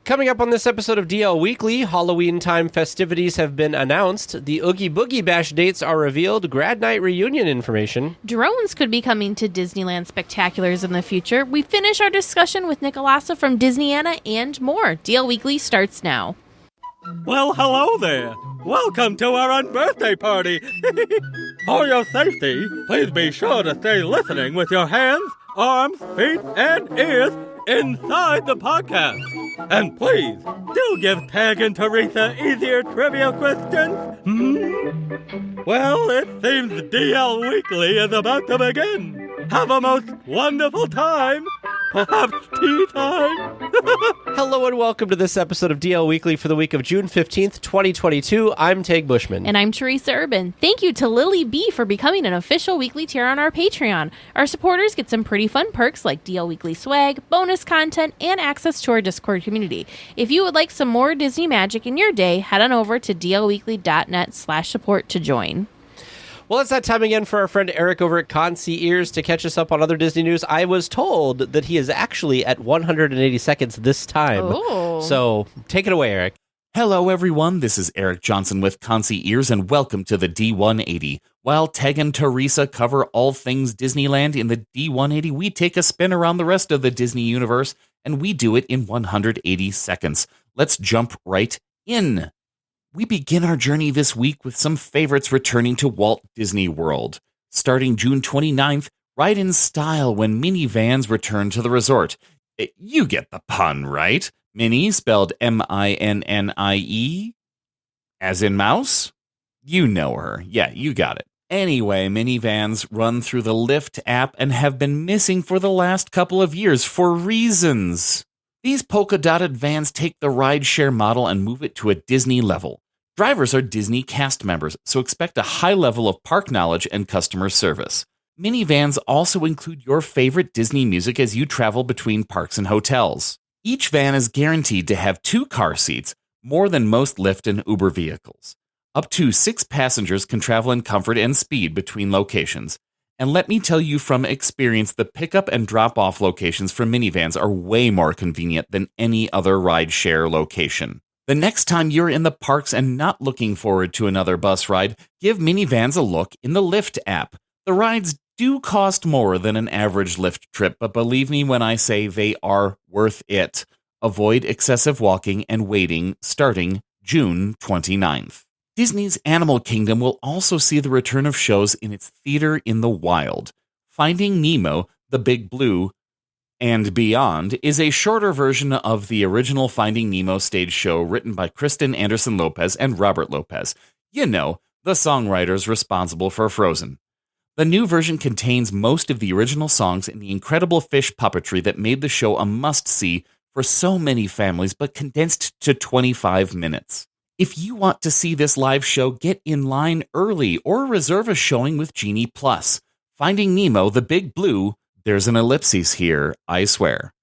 Coming up on this episode of DL Weekly, Halloween time festivities have been announced, the Oogie Boogie Bash dates are revealed, grad night reunion information. Drones could be coming to Disneyland Spectaculars in the future. We finish our discussion with Nicolasa from Disneyana and more. DL Weekly starts now. Well, hello there. Welcome to our unbirthday party. For your safety, please be sure to stay listening with your hands, arms, feet, and ears inside the podcast. And please, do give Tag and Teresa easier trivia questions. Well, it seems DL Weekly is about to begin. Have a most wonderful time. Perhaps tea time. Hello and welcome to this episode of DL Weekly for the week of June 15th, 2022. I'm Tag Bushman. And I'm Teresa Urban. Thank you to Lily B for becoming an official weekly tier on our Patreon. Our supporters get some pretty fun perks like DL Weekly swag, bonus content, and access to our Discord community. If you would like some more Disney magic in your day, head on over to dlweekly.net/support to join. Well, it's that time again for our friend Eric over at Concierge to catch us up on other Disney news. I was told that he is actually at 180 seconds this time. Oh. So take it away, Eric. Hello, everyone. This is Eric Johnson with Concierge, and welcome to the D180. While Teg and Teresa cover all things Disneyland in the D180, we take a spin around the rest of the Disney universe, and we do it in 180 seconds. Let's jump right in. We begin our journey this week with some favorites returning to Walt Disney World. Starting June 29th, ride in style when minivans return to the resort. You get the pun, right? Minnie, spelled M-I-N-N-I-E, as in mouse? You know her. Yeah, you got it. Anyway, minivans run through the Lyft app and have been missing for the last couple of years for reasons. These polka-dotted vans take the rideshare model and move it to a Disney level. Drivers are Disney cast members, so expect a high level of park knowledge and customer service. Minivans also include your favorite Disney music as you travel between parks and hotels. Each van is guaranteed to have 2 car seats, more than most Lyft and Uber vehicles. Up to 6 passengers can travel in comfort and speed between locations. And let me tell you from experience, the pickup and drop-off locations for minivans are way more convenient than any other rideshare location. The next time you're in the parks and not looking forward to another bus ride, give minivans a look in the Lyft app. The rides do cost more than an average Lyft trip, but believe me when I say they are worth it. Avoid excessive walking and waiting starting June 29th. Disney's Animal Kingdom will also see the return of shows in its Theater in the Wild. Finding Nemo, The Big Blue, and Beyond is a shorter version of the original Finding Nemo stage show written by Kristen Anderson Lopez and Robert Lopez. You know, the songwriters responsible for Frozen. The new version contains most of the original songs and the incredible fish puppetry that made the show a must-see for so many families, but condensed to 25 minutes. If you want to see this live show, get in line early or reserve a showing with Genie Plus. Finding Nemo, The Big Blue, there's an ellipsis here, I swear.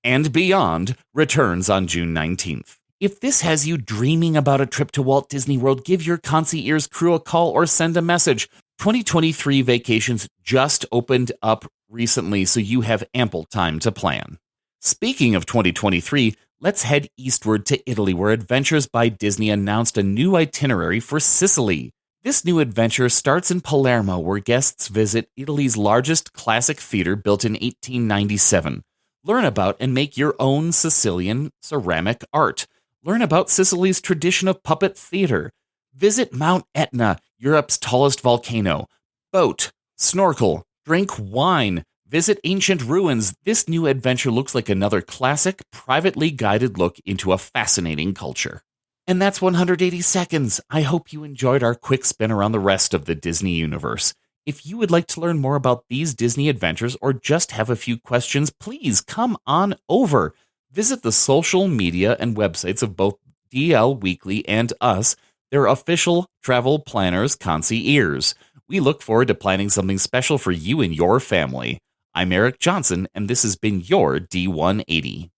And Beyond returns on June 19th. If this has you dreaming about a trip to Walt Disney World, give your Concierge crew a call or send a message. 2023 vacations just opened up recently, so you have ample time to plan. Speaking of 2023, let's head eastward to Italy, where Adventures by Disney announced a new itinerary for Sicily. This new adventure starts in Palermo, where guests visit Italy's largest classic theater built in 1897. Learn about and make your own Sicilian ceramic art. Learn about Sicily's tradition of puppet theater. Visit Mount Etna, Europe's tallest volcano. Boat, snorkel, drink wine. Visit ancient ruins. This new adventure looks like another classic, privately guided look into a fascinating culture. And that's 180 seconds. I hope you enjoyed our quick spin around the rest of the Disney universe. If you would like to learn more about these Disney adventures or just have a few questions, please come on over. Visit the social media and websites of both DL Weekly and us. They're official travel planners, concierge. We look forward to planning something special for you and your family. I'm Eric Johnson, and this has been your D180.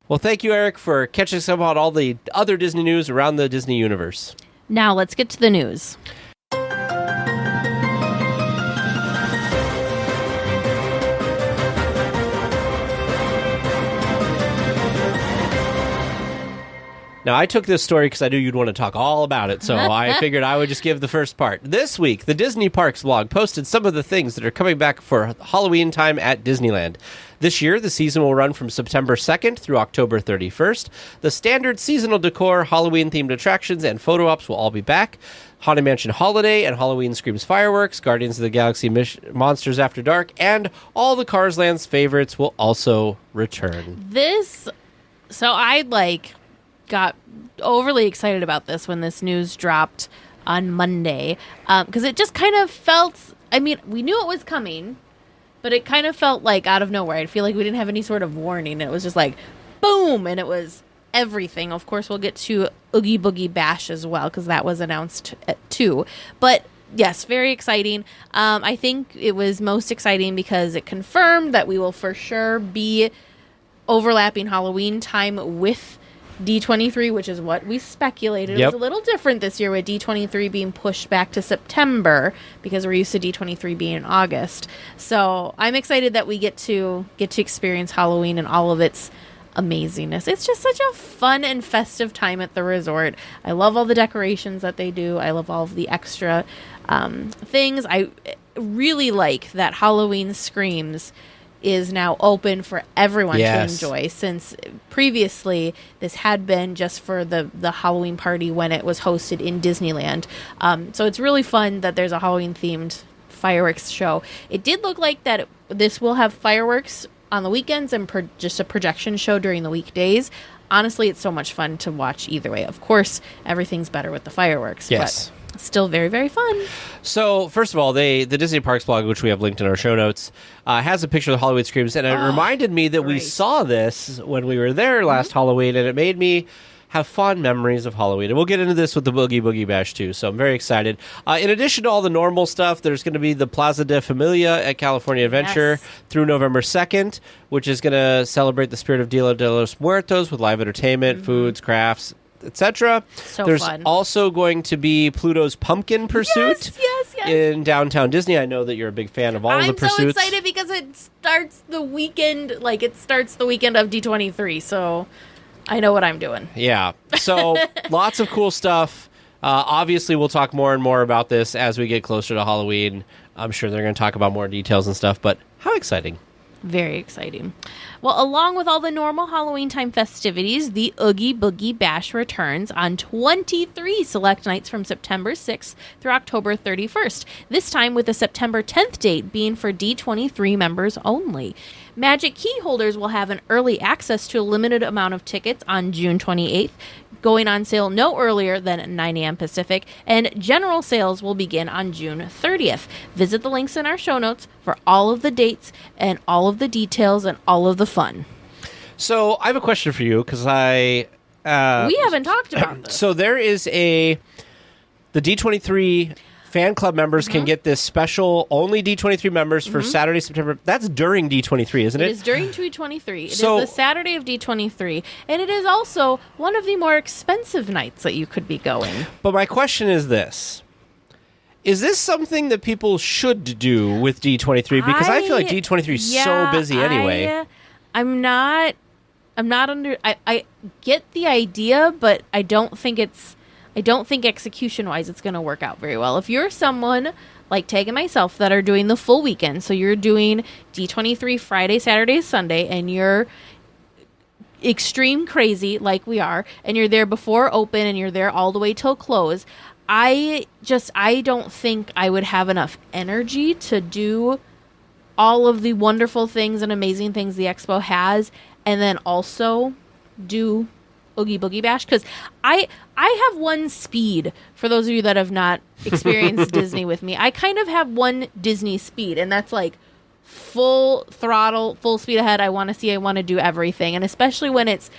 Well, thank you, Eric, for catching us up on all the other Disney news around the Disney universe. Now let's get to the news. Now, I took this story because I knew you'd want to talk all about it, so I figured I would just give the first part. This week, the Disney Parks blog posted some of the things that are coming back for Halloween time at Disneyland. This year, the season will run from September 2nd through October 31st. The standard seasonal decor, Halloween-themed attractions, and photo ops will all be back. Haunted Mansion Holiday and Halloween Screams Fireworks, Guardians of the Galaxy Monsters After Dark, and all the Cars Land's favorites will also return. So I, got overly excited about this when this news dropped on Monday, because it just kind of felt, we knew it was coming, but it kind of felt like out of nowhere. I feel like we didn't have any sort of warning. It was just like, boom, and it was everything. Of course, we'll get to Oogie Boogie Bash as well, because that was announced too. But yes, very exciting. I think it was most exciting because it confirmed that we will for sure be overlapping Halloween time with D23, which is what we speculated. It was a little different this year with D23 being pushed back to September because we're used to D23 being in August. So I'm excited that we get to experience Halloween and all of its amazingness. It's just such a fun and festive time at the resort. I love all the decorations that they do. I love all of the extra things. I really like that Halloween Screams is now open for everyone to enjoy, since previously this had been just for the Halloween party when it was hosted in Disneyland. So it's really fun that there's a Halloween themed fireworks show. It did look like that this will have fireworks on the weekends and just a projection show during the weekdays. Honestly, it's so much fun to watch either way. Of course, everything's better with the fireworks. Yes. But still very, very fun. So, first of all, the Disney Parks blog, which we have linked in our show notes, has a picture of the Halloween Screams, and it reminded me that we saw this when we were there last Halloween, and it made me have fond memories of Halloween. And we'll get into this with the Boogie Boogie Bash, too, so I'm very excited. In addition to all the normal stuff, there's going to be the Plaza de Familia at California Adventure through November 2nd, which is going to celebrate the spirit of Dia de los Muertos with live entertainment, foods, crafts, etc. So There's fun. also going to be Pluto's Pumpkin Pursuit Yes. in downtown Disney. I know that you're a big fan of all of the pursuits. I'm so excited because it starts the weekend, of D23, so I know what I'm doing. Yeah. So lots of cool stuff. Obviously, we'll talk more and more about this as we get closer to Halloween. I'm sure they're going to talk about more details and stuff, but how exciting. Very exciting. Well, along with all the normal Halloween time festivities, the Oogie Boogie Bash returns on 23 select nights from September 6th through October 31st, this time with the September 10th date being for D23 members only. Magic Key holders will have an early access to a limited amount of tickets on June 28th, going on sale no earlier than 9 a.m. Pacific, and general sales will begin on June 30th. Visit the links in our show notes for all of the dates and all of the details and all of the fun. So I have a question for you, because we haven't talked about this. So there is the D23 fan club members can get this special, only D23 members for Saturday, September. That's during D23, isn't it? It is during D23. It is the Saturday of D23. And it is also one of the more expensive nights that you could be going. But my question is this. Is this something that people should do with D23? Because I feel like D23 is so busy anyway. I'm not under... I get the idea, but I don't think execution-wise it's going to work out very well. If you're someone like Tag and myself that are doing the full weekend, so you're doing D23 Friday, Saturday, Sunday, and you're extreme crazy like we are, and you're there before open and you're there all the way till close, I don't think I would have enough energy to do all of the wonderful things and amazing things the expo has, and then also do Oogie Boogie Bash, because I have one speed. For those of you that have not experienced Disney with me, I kind of have one Disney speed, and that's like full throttle, full speed ahead. I want to see, I want to do everything, and especially when it's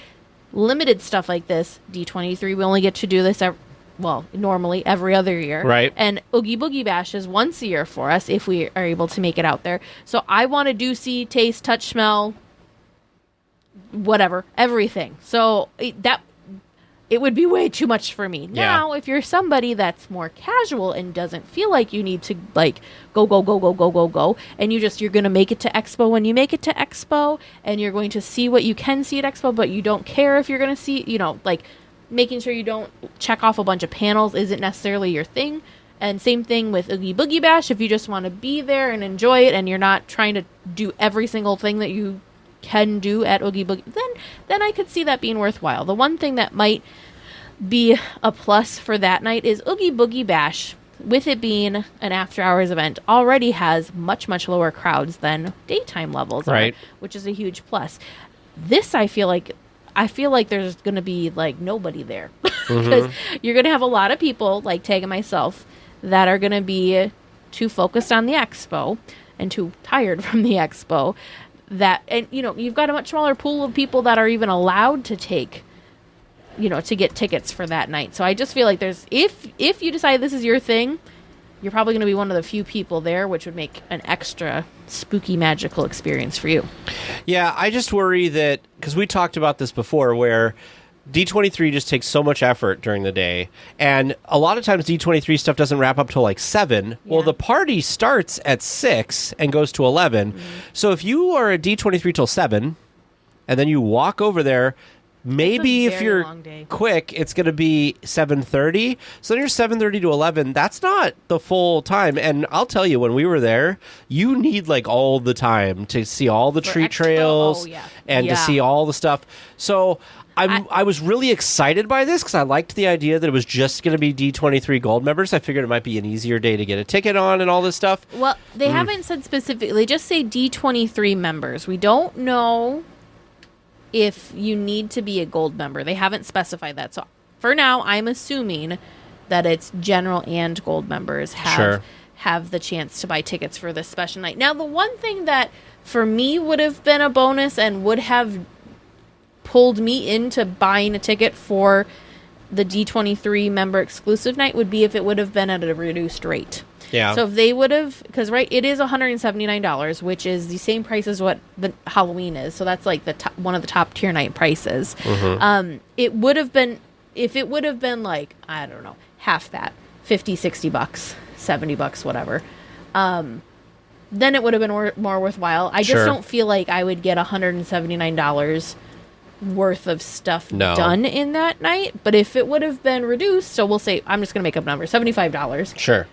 limited stuff like this, D23, we only get to do this normally every other year. Right. And Oogie Boogie Bash is once a year for us if we are able to make it out there. So I want to do, see, taste, touch, smell, whatever, everything. So it would be way too much for me. Yeah. Now, if you're somebody that's more casual and doesn't feel like you need to go, and you're going to make it to Expo when you make it to Expo, and you're going to see what you can see at Expo, but you don't care if you're going to see, making sure you don't check off a bunch of panels isn't necessarily your thing. And same thing with Oogie Boogie Bash. If you just want to be there and enjoy it and you're not trying to do every single thing that you can do at Oogie Boogie, then I could see that being worthwhile. The one thing that might be a plus for that night is Oogie Boogie Bash, with it being an after-hours event, already has much, much lower crowds than daytime levels, right? Which is a huge plus. This, I feel like there's going to be like nobody there because you're going to have a lot of people like Tag and myself that are going to be too focused on the expo and too tired from the expo. And you've got a much smaller pool of people that are even allowed to take, to get tickets for that night. So I just feel like if you decide this is your thing, you're probably going to be one of the few people there, which would make an extra spooky, magical experience for you. Yeah, I just worry that, because we talked about this before, where D23 just takes so much effort during the day, and a lot of times D23 stuff doesn't wrap up till like 7. Yeah. Well, the party starts at 6 and goes to 11. So if you are at D23 till 7, and then you walk over there, maybe if you're quick, it's going to be 7:30. So then you're 7:30 to 11. That's not the full time. And I'll tell you, when we were there, you need like all the time to see all the treat trails and to see all the stuff. So I was really excited by this because I liked the idea that it was just going to be D23 Gold members. I figured it might be an easier day to get a ticket on and all this stuff. Well, they haven't said specifically. They just say D23 members. We don't know if you need to be a gold member. They haven't specified that. So for now, I'm assuming that it's general and gold members have the chance to buy tickets for this special night. Now, the one thing that for me would have been a bonus and would have pulled me into buying a ticket for the D23 member exclusive night would be if it would have been at a reduced rate. Yeah. So if they would have, because it is $179, which is the same price as what the Halloween is. So that's like one of the top tier night prices. It would have been, if it would have been like, I don't know, half that, $50, $60, $70, whatever. Then it would have been more worthwhile. I just don't feel like I would get $179 worth of stuff done in that night. But if it would have been reduced, so we'll say, I'm just going to make up numbers, $75. Sure.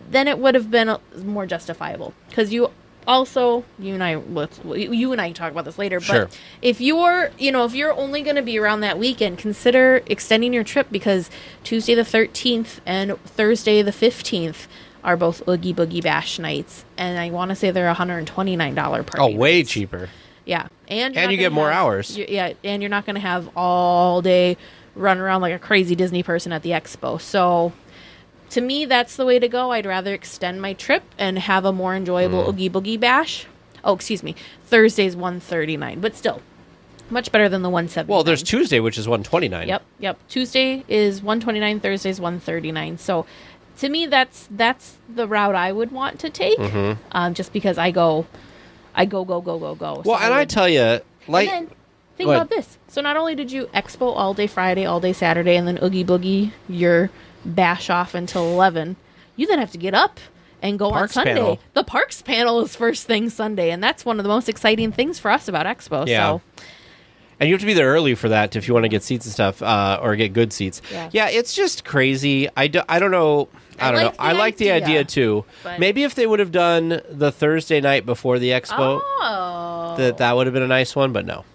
Then it would have been more justifiable because you and I talk about this later. But if you're only going to be around that weekend, consider extending your trip because Tuesday the 13th and Thursday the 15th are both Oogie Boogie Bash nights, and I want to say they're $129 per. Oh, way cheaper. Yeah, and you get more hours. And you're not going to have all day run around like a crazy Disney person at the expo. So, to me, that's the way to go. I'd rather extend my trip and have a more enjoyable Oogie Boogie Bash. Oh, excuse me, Thursday's $139, but still much better than the $179. Well, there's Tuesday, which is $129. Yep. Tuesday is $129. Thursday's $139. So, to me, that's the route I would want to take. Just because I go. Well, So and I tell you, like, and then think about this. So not only did you expo all day Friday, all day Saturday, and then Oogie Boogie your bash off until 11, you then have to get up and go Parks on Sunday. panel. The Parks panel is first thing Sunday, and that's one of the most exciting things for us about expo. Yeah. So. And you have to be there early for that if you want to get seats and stuff, or get good seats. Yeah, it's just crazy. I don't know. I don't know. I like the idea too. Maybe if they would have done the Thursday night before the expo, that would have been a nice one, but no.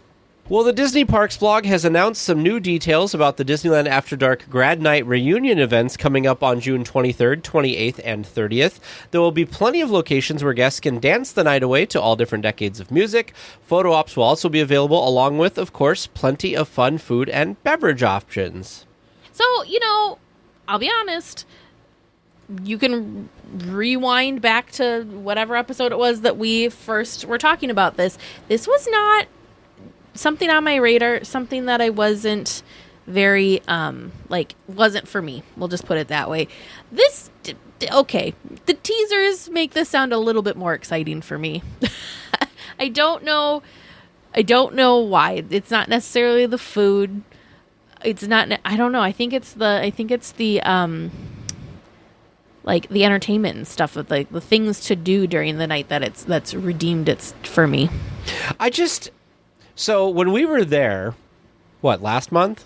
Well, the Disney Parks blog has announced some new details about the Disneyland After Dark Grad Night reunion events coming up on June 23rd, 28th, and 30th. There will be plenty of locations where guests can dance the night away to all different decades of music. Photo ops will also be available, along with, of course, plenty of fun food and beverage options. So, I'll be honest. You can rewind back to whatever episode it was that we first were talking about this. This was not something on my radar, something that I wasn't very, wasn't for me. We'll just put it that way. Okay, the teasers make this sound a little bit more exciting for me. I don't know why. It's not necessarily the food. It's not, I don't know. I think it's the the entertainment and stuff with the things to do during the night that's redeemed it for me. So when we were there, last month,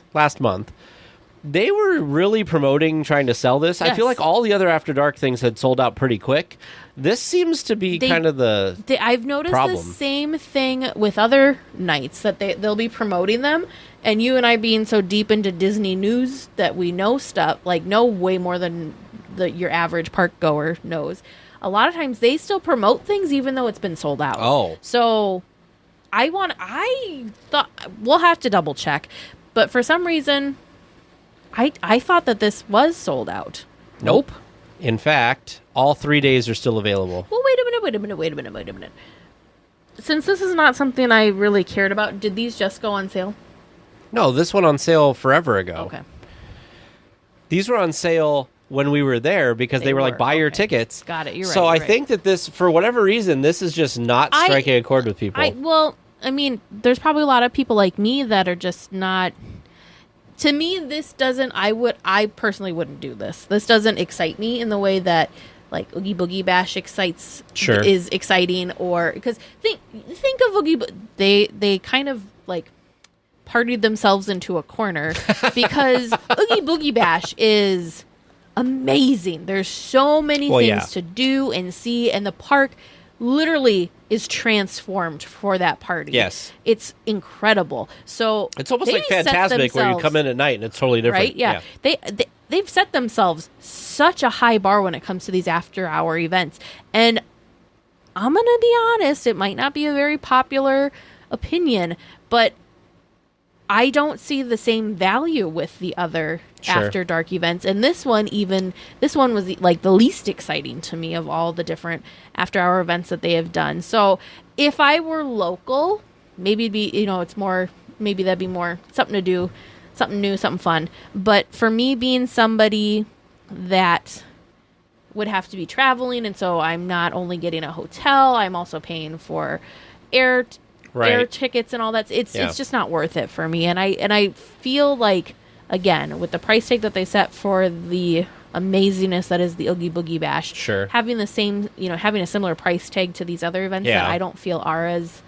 they were really promoting trying to sell this. I feel Yes. like all the other After Dark things had sold out pretty quick. This seems to be kind of I've noticed problem. the same thing with other nights that they'll be promoting them, and you and I being so deep into Disney news that we know stuff, like know way more than your average park goer knows. A lot of times they still promote things even though it's been sold out. Oh. So I thought we'll have to double check, but for some reason I thought that this was sold out. Nope. In fact, all 3 days are still available. Well, wait a minute. Since this is not something I really cared about, did these just go on sale? No, this went on sale forever ago. Okay. These were on sale when we were there because they were like, buy your tickets. Got it. You're right. So I you're right. think that this, for whatever reason, this is just not striking a chord with people. I mean, there's probably a lot of people like me that are just not. To me, this doesn't. I personally wouldn't do this. This doesn't excite me in the way that like Oogie Boogie Bash is exciting, or because think of Oogie. They kind of like partied themselves into a corner because Oogie Boogie Bash is amazing. There's so many things to do and see, and the park literally is transformed for that party. Yes. It's incredible. So it's almost like Fantasmic where you come in at night and it's totally different. Right? Yeah. They've set themselves such a high bar when it comes to these after-hour events. And I'm going to be honest, it might not be a very popular opinion, but I don't see the same value with the other after dark events. And this one was like the least exciting to me of all the different after hour events that they have done. So if I were local, maybe it'd be, maybe that'd be more something to do, something new, something fun. But for me, being somebody that would have to be traveling, and so I'm not only getting a hotel, I'm also paying for air tickets and all that. It's just not worth it for me. And I feel like, again, with the price tag that they set for the amazingness that is the Oogie Boogie Bash, having the same, having a similar price tag to these other events that I don't feel are as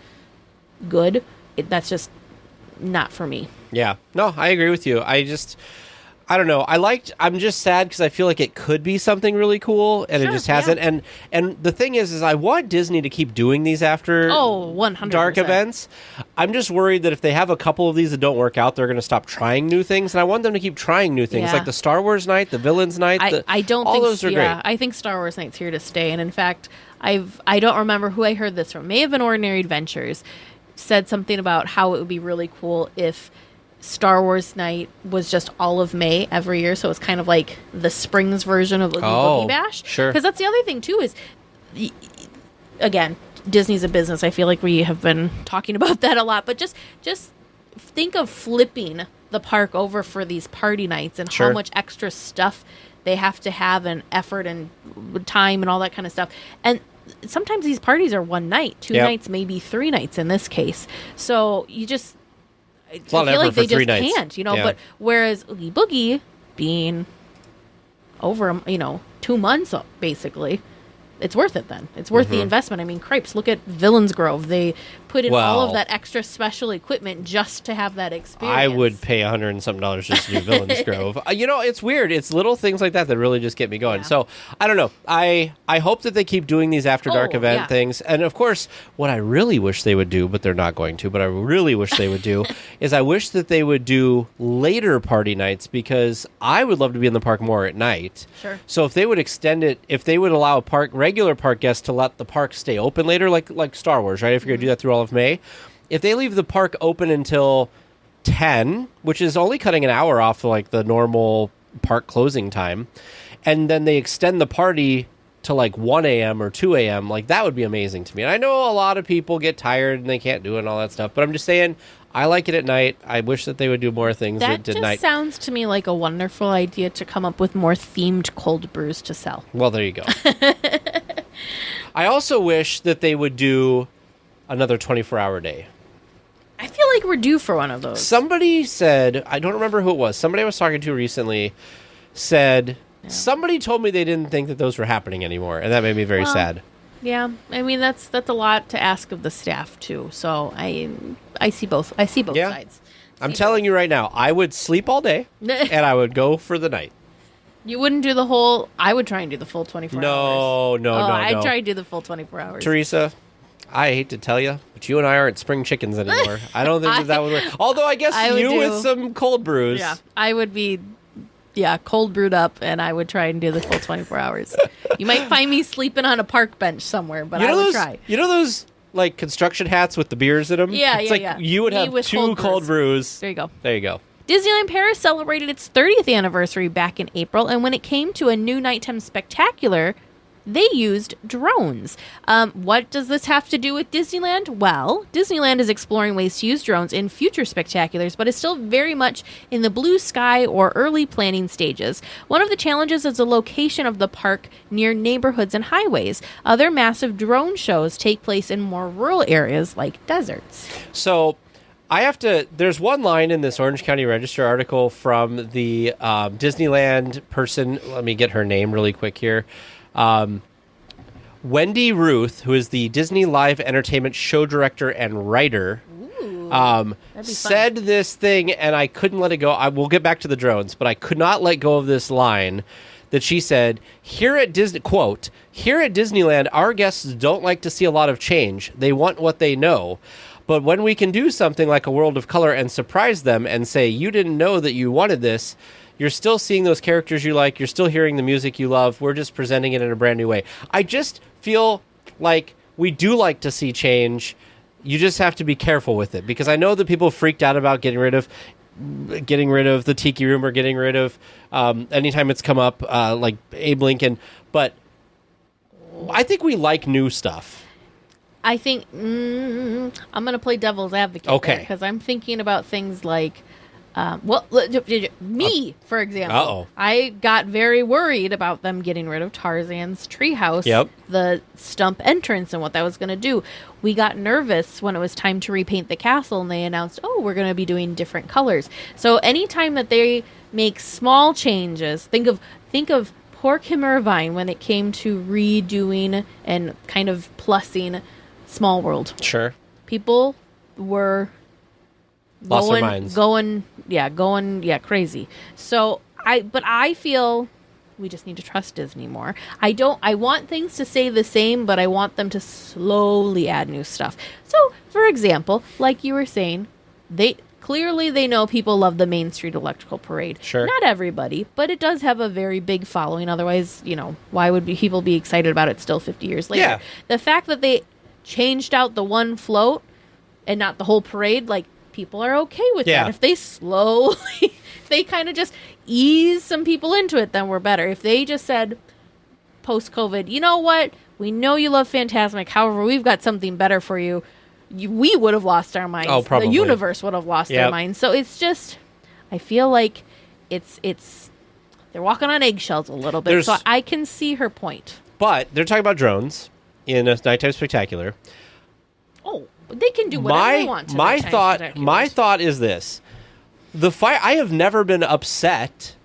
good, that's just not for me. Yeah. No, I agree with you. I don't know. I'm just sad because I feel like it could be something really cool, and it just hasn't. Yeah. And the thing is I want Disney to keep doing these after 100%. dark events. I'm just worried that if they have a couple of these that don't work out, they're going to stop trying new things. And I want them to keep trying new things, like the Star Wars night, the Villains night. Those are great. I think Star Wars night's here to stay. And in fact, I don't remember who I heard this from. May have been Ordinary Adventures. Said something about how it would be really cool if Star Wars night was just all of May every year, so it's kind of like the Springs version of Oogie Boogie Bash. Sure. Because that's the other thing too is, again, Disney's a business. I feel like we have been talking about that a lot, but just think of flipping the park over for these party nights and how much extra stuff they have to have and effort and time and all that kind of stuff. And sometimes these parties are one night, two nights, maybe 3 nights in this case. So you just. I feel like they just can't, but whereas Oogie Boogie being over, 2 months basically, it's worth it then. It's worth the investment. I mean, cripes, look at Villains Grove. They put in all of that extra special equipment just to have that experience. I would pay $100 and something just to do Villains Grove. It's weird. It's little things like that really just get me going. Yeah. So, I don't know. I hope that they keep doing these After Dark event things. And, of course, what I really wish they would do, but they're not going to, but I really wish they would do, is I wish that they would do later party nights, because I would love to be in the park more at night. Sure. So if they would extend it, if they would allow regular park guests to let the park stay open later, like Star Wars, right? If you're going to do that through all of May, if they leave the park open until 10, which is only cutting an hour off the normal park closing time, and then they extend the party to 1 a.m. or 2 a.m., that would be amazing to me. And I know a lot of people get tired and they can't do it and all that stuff, but I'm just saying, I like it at night. I wish that they would do more things at night. That sounds to me like a wonderful idea to come up with more themed cold brews to sell. Well, there you go. I also wish that they would do another 24-hour day. I feel like we're due for one of those. Somebody said, I don't remember who it was, somebody I was talking to recently said, somebody told me they didn't think that those were happening anymore, and that made me very sad. Yeah, I mean, that's a lot to ask of the staff, too. So I see both sides. I'm telling you right now, I would sleep all day, and I would go for the night. You wouldn't do the whole... I would try and do the full 24 hours. No. I'd try and do the full 24 hours. Teresa, I hate to tell you, but you and I aren't spring chickens anymore. I don't think that would work. Although I guess you with some cold brews. Yeah, I would be... Yeah, cold brewed up, and I would try and do the full 24 hours. You might find me sleeping on a park bench somewhere, but I would try. You know those like construction hats with the beers in them? Yeah, it's you would have two cold brews. There you go. There you go. Disneyland Paris celebrated its 30th anniversary back in April, and when it came to a new nighttime spectacular, they used drones. What does this have to do with Disneyland? Well, Disneyland is exploring ways to use drones in future spectaculars, but is still very much in the blue sky or early planning stages. One of the challenges is the location of the park near neighborhoods and highways. Other massive drone shows take place in more rural areas like deserts. So there's one line in this Orange County Register article from the Disneyland person. Let me get her name really quick here. Wendy Ruth, who is the Disney Live Entertainment show director and writer, said this thing, and I couldn't let it go. We'll get back to the drones, but I could not let go of this line that she said, here at Disneyland, our guests don't like to see a lot of change. They want what they know. But when we can do something like a World of Color and surprise them and say, you didn't know that you wanted this, you're still seeing those characters you like, you're still hearing the music you love, we're just presenting it in a brand new way. I just feel like we do like to see change. You just have to be careful with it, because I know that people freaked out about getting rid of the Tiki Room or getting rid of anytime it's come up, like Abe Lincoln, but I think we like new stuff. I think I'm going to play devil's advocate. Okay. Because I'm thinking about things like, me, for example. Uh-oh. I got very worried about them getting rid of Tarzan's treehouse, the stump entrance, and what that was going to do. We got nervous when it was time to repaint the castle, and they announced, we're going to be doing different colors. So anytime that they make small changes, think of poor Kim Irvine when it came to redoing and kind of plussing Small World. Sure. People were lost their minds. Going crazy. So I feel we just need to trust Disney more. I want things to stay the same, but I want them to slowly add new stuff. So, for example, like you were saying, they know people love the Main Street Electrical Parade. Sure. Not everybody, but it does have a very big following. Otherwise, why would people be excited about it still 50 years later? Yeah. The fact that they changed out the one float and not the whole parade, people are okay with that. If they they kind of just ease some people into it, then we're better. If they just said, post-COVID, you know what? We know you love Fantasmic. However, we've got something better for you. We would have lost our minds. Oh, probably. The universe would have lost their minds. So it's just, I feel like it's they're walking on eggshells a little bit. So I can see her point. But they're talking about drones in a nighttime spectacular. Oh, they can do whatever they want to. My thought is this: I have never been upset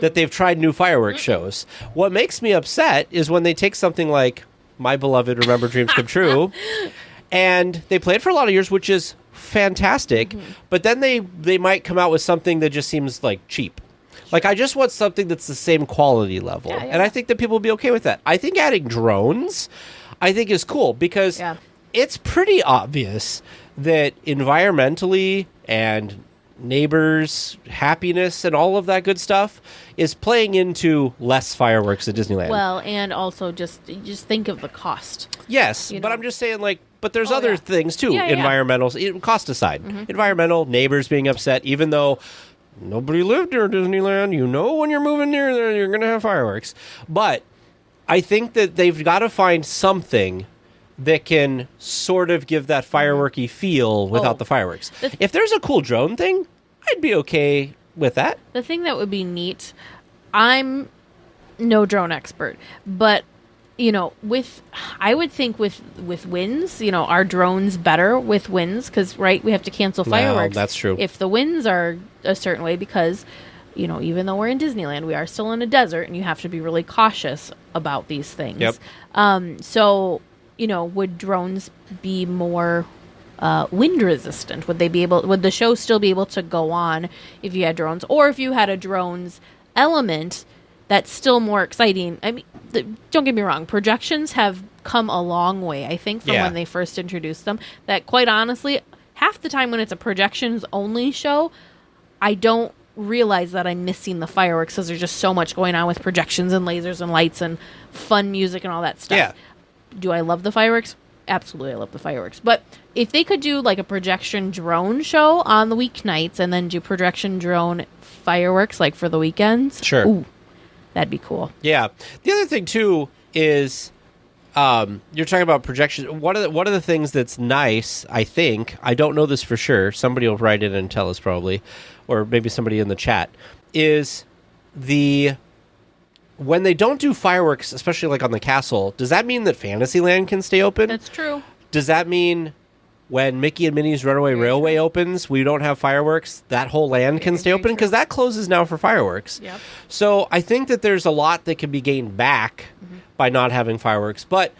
that they've tried new fireworks shows. What makes me upset is when they take something like My Beloved Remember Dreams Come True, and they play it for a lot of years, which is fantastic. But then they might come out with something that just seems like cheap. Like, I just want something that's the same quality level, and I think that people will be okay with that. I think adding drones, I think, is cool because it's pretty obvious that environmentally and neighbors' happiness and all of that good stuff is playing into less fireworks at Disneyland. Well, and also just think of the cost. Yes, but I'm just saying, but there's other things too. Environmental, cost aside, environmental, neighbors being upset, even though nobody lived near Disneyland. When you're moving near there, you're going to have fireworks. But I think that they've got to find something that can sort of give that fireworky feel without the fireworks. If there's a cool drone thing, I'd be okay with that. The thing that would be neat, I'm no drone expert, but I would think with winds, are drones better with winds? Because we have to cancel fireworks. No, that's true. If the winds are a certain way, because even though we're in Disneyland, we are still in a desert, and you have to be really cautious about these things. Yep. So would drones be more wind resistant? Would the show still be able to go on if you had drones, or if you had a drones element that's still more exciting? I mean, don't get me wrong, projections have come a long way, I think, from when they first introduced them. That, quite honestly, half the time when it's a projections only show, I don't realize that I'm missing the fireworks because there's just so much going on with projections and lasers and lights and fun music and all that stuff. Yeah. Do I love the fireworks? Absolutely, I love the fireworks. But if they could do like a projection drone show on the weeknights and then do projection drone fireworks like for the weekends, sure, ooh, that'd be cool. Yeah. The other thing too is you're talking about projection. One of the things that's nice, I think, I don't know this for sure, somebody will write in and tell us probably, or maybe somebody in the chat, is when they don't do fireworks, especially like on the castle, does that mean that Fantasyland can stay open? That's true. Does that mean when Mickey and Minnie's Runaway Railway opens, we don't have fireworks, that whole land can stay open? Because that closes now for fireworks. Yep. So I think that there's a lot that can be gained back by not having fireworks. But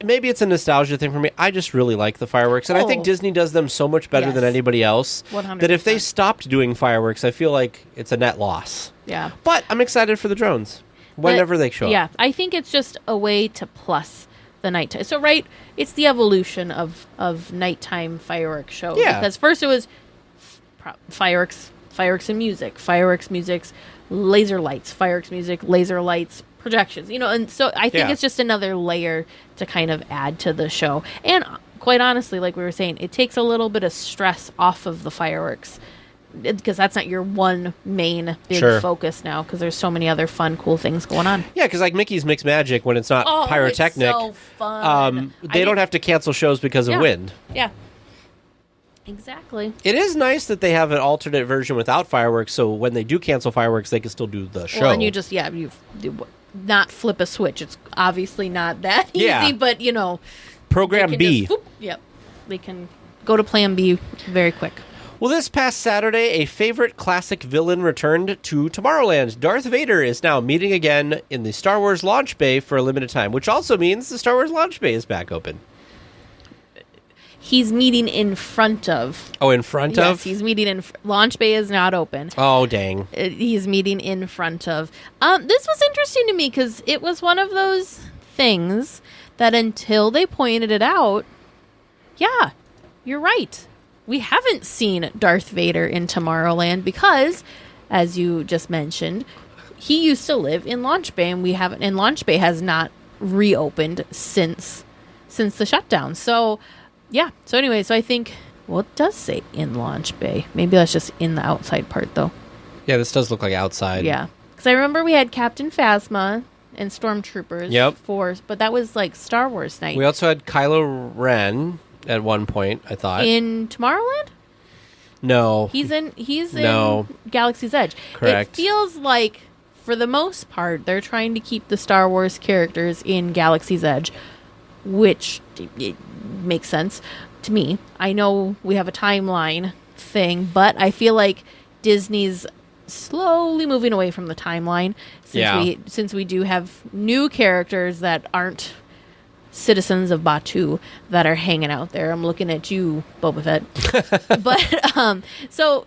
maybe it's a nostalgia thing for me. I just really like the fireworks. And I think Disney does them so much better than anybody else 100%. that if they stopped doing fireworks, I feel like it's a net loss. Yeah. But I'm excited for the drones whenever they show up. Yeah, I think it's just a way to plus the nighttime. So, right, it's the evolution of nighttime fireworks shows. Yeah. Because first it was fireworks and music, fireworks, music, laser lights, fireworks, music, laser lights, projections. And so I think it's just another layer to kind of add to the show. And quite honestly, like we were saying, it takes a little bit of stress off of the fireworks, because that's not your one main big focus now, because there's so many other fun, cool things going on. Yeah, because like Mickey's Mixed Magic, when it's not pyrotechnic, it's so fun. They don't have to cancel shows because of wind. Yeah, exactly. It is nice that they have an alternate version without fireworks, so when they do cancel fireworks, they can still do the show. Well, and you not flip a switch. It's obviously not that easy, but Program B. They can go to Plan B very quick. Well, this past Saturday, a favorite classic villain returned to Tomorrowland. Darth Vader is now meeting again in the Star Wars launch bay for a limited time, which also means the Star Wars launch bay is back open. He's meeting in front of. Oh, in front of? Yes, he's meeting in... Launch bay is not open. Oh, dang. He's meeting in front of. This was interesting to me because it was one of those things that until they pointed it out, yeah, you're right. We haven't seen Darth Vader in Tomorrowland because, as you just mentioned, he used to live in Launch Bay, and Launch Bay has not reopened since the shutdown. So, yeah. So anyway, I think, it does say in Launch Bay. Maybe that's just in the outside part, though. Yeah, this does look like outside. Yeah. Because I remember we had Captain Phasma and Stormtroopers. Yep. But that was like Star Wars night. We also had Kylo Ren at one point, I thought. In Tomorrowland? No. He's in No. Galaxy's Edge. Correct. It feels like, for the most part, they're trying to keep the Star Wars characters in Galaxy's Edge, which it makes sense to me. I know we have a timeline thing, but I feel like Disney's slowly moving away from the timeline since we do have new characters that aren't citizens of Batuu that are hanging out there. I'm looking at you, Boba Fett. But so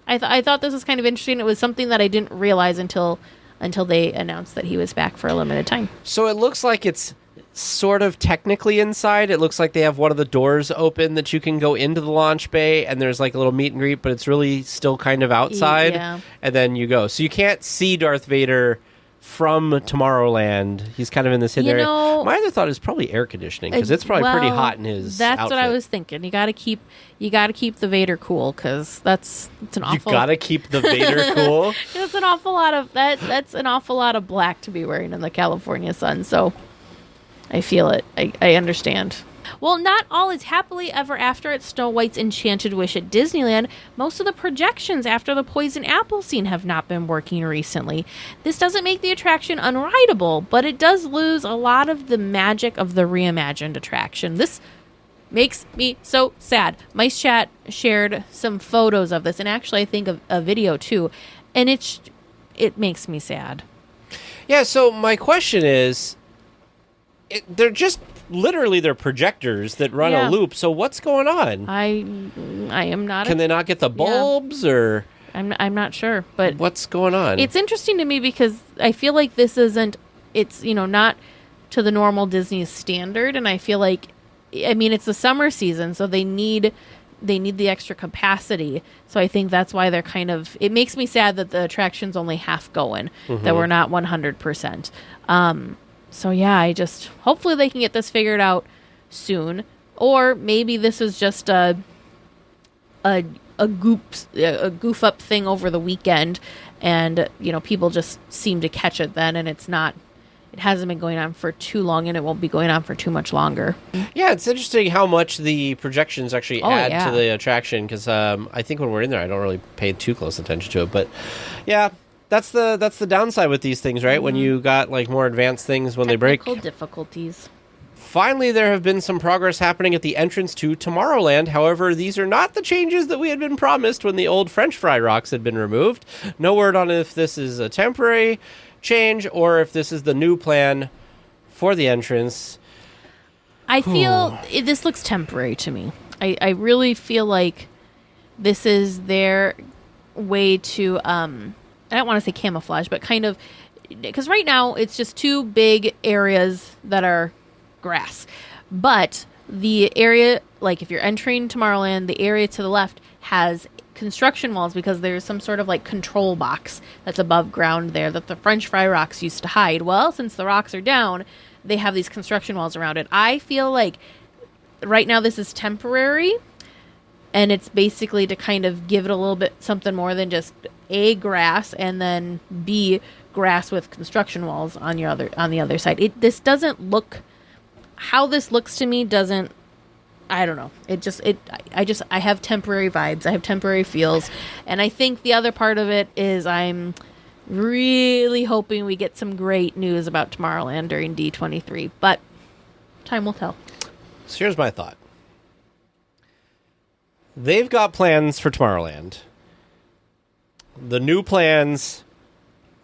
I thought this was kind of interesting. It was something that I didn't realize until they announced that he was back for a limited time. So it looks like it's sort of technically inside. It looks like they have one of the doors open that you can go into the launch bay, and there's like a little meet and greet, but it's really still kind of outside. Yeah. And then you go. So you can't see Darth Vader from Tomorrowland. He's kind of in this hidden area. My other thought is probably air conditioning, because it's probably pretty hot in his That's outfit. what I was thinking. You got to keep the Vader cool, because it's an awful. You got to keep the Vader cool. That's an awful lot of that. That's an awful lot of black to be wearing in the California sun. So I feel it. I understand. Well, not all is happily ever after at Snow White's Enchanted Wish at Disneyland. Most of the projections after the poison apple scene have not been working recently. This doesn't make the attraction unrideable, but it does lose a lot of the magic of the reimagined attraction. This makes me so sad. Mice Chat shared some photos of this, and actually I think a video too, and it makes me sad. Yeah, so my question is, they're just literally they're projectors that run a loop. So what's going on? I am not. Can they not get the bulbs or? I'm not sure, but what's going on? It's interesting to me because I feel like this isn't. It's not to the normal Disney standard, and I feel like, I mean, it's the summer season, so they need the extra capacity. So I think that's why they're kind of. It makes me sad that the attraction's only half going, that we're not 100%. So yeah, I just hopefully they can get this figured out soon, or maybe this is just a goof up thing over the weekend, and people just seem to catch it then, and it hasn't been going on for too long, and it won't be going on for too much longer. Yeah, it's interesting how much the projections actually add to the attraction, because I think when we're in there, I don't really pay too close attention to it, but yeah. That's the downside with these things, right? When you got like more advanced things when they break. Technical difficulties. Finally, there have been some progress happening at the entrance to Tomorrowland. However, these are not the changes that we had been promised when the old French fry rocks had been removed. No word on if this is a temporary change or if this is the new plan for the entrance. I feel this looks temporary to me. I really feel like this is their way to... I don't want to say camouflage, but kind of, because right now it's just two big areas that are grass. But the area, like if you're entering Tomorrowland, the area to the left has construction walls because there's some sort of like control box that's above ground there that the French fry rocks used to hide. Well, since the rocks are down, they have these construction walls around it. I feel like right now this is temporary, and it's basically to kind of give it a little bit something more than just A, grass, and then B, grass with construction walls on the other side. This doesn't look, how this looks to me doesn't, I don't know. I have temporary vibes. I have temporary feels. And I think the other part of it is I'm really hoping we get some great news about Tomorrowland during D23, but time will tell. So here's my thought. They've got plans for Tomorrowland. The new plans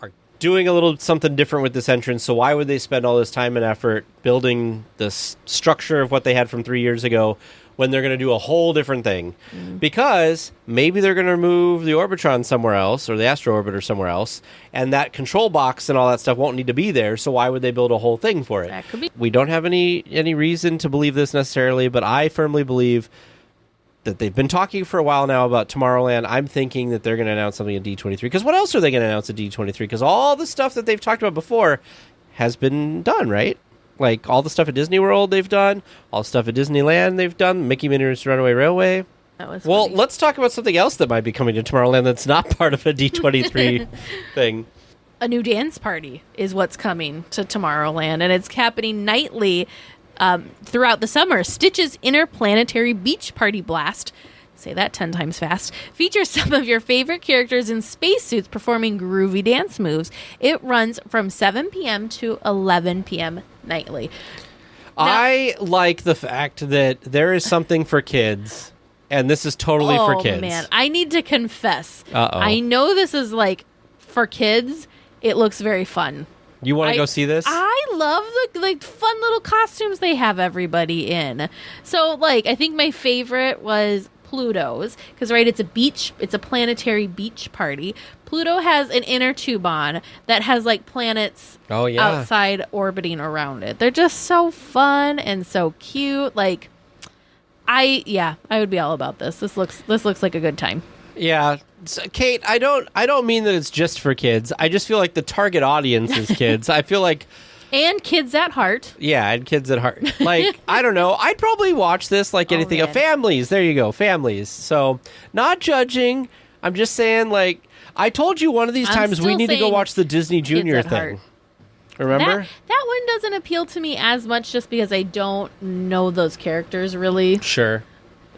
are doing a little something different with this entrance, so why would they spend all this time and effort building this structure of what they had from 3 years ago when they're going to do a whole different thing? Because maybe they're going to move the Orbitron somewhere else, or the Astro Orbiter somewhere else, and that control box and all that stuff won't need to be there, so why would they build a whole thing for it? That could be. We don't have any reason to believe this necessarily, but I firmly believe that they've been talking for a while now about Tomorrowland. I'm thinking that they're going to announce something at D23. Because what else are they going to announce at D23? Because all the stuff that they've talked about before has been done, right? Like all the stuff at Disney World they've done, all the stuff at Disneyland they've done, Mickey Minnie's Runaway Railway. That was well, funny. let's talk about something else that might be coming to Tomorrowland that's not part of a D23 thing. A new dance party is what's coming to Tomorrowland, and it's happening nightly throughout the summer. Stitch's Interplanetary Beach Party Blast, say that 10 times fast, features some of your favorite characters in spacesuits performing groovy dance moves. It runs from 7 p.m. to 11 p.m. nightly. Now, I like the fact that there is something for kids, and this is totally for kids. Oh, man. I need to confess. Uh-oh. I know this is, like, for kids. It looks very fun. You want to go see this? I love the fun little costumes they have everybody in. So, like, I think my favorite was Pluto's, because, right, it's a planetary beach party. Pluto has an inner tube on that has, like, planets outside orbiting around it. They're just so fun and so cute. Like, I would be all about this. This looks like a good time. Yeah. So, Kate, I don't mean that it's just for kids. I just feel like the target audience is kids. I feel like... And kids at heart. Yeah, and kids at heart. Like, I don't know. I'd probably watch this like anything. Man. Families. There you go. Families. So, not judging. I'm just saying, like, I told you one of these times we need to go watch the Disney Junior thing. Heart. Remember? That one doesn't appeal to me as much just because I don't know those characters really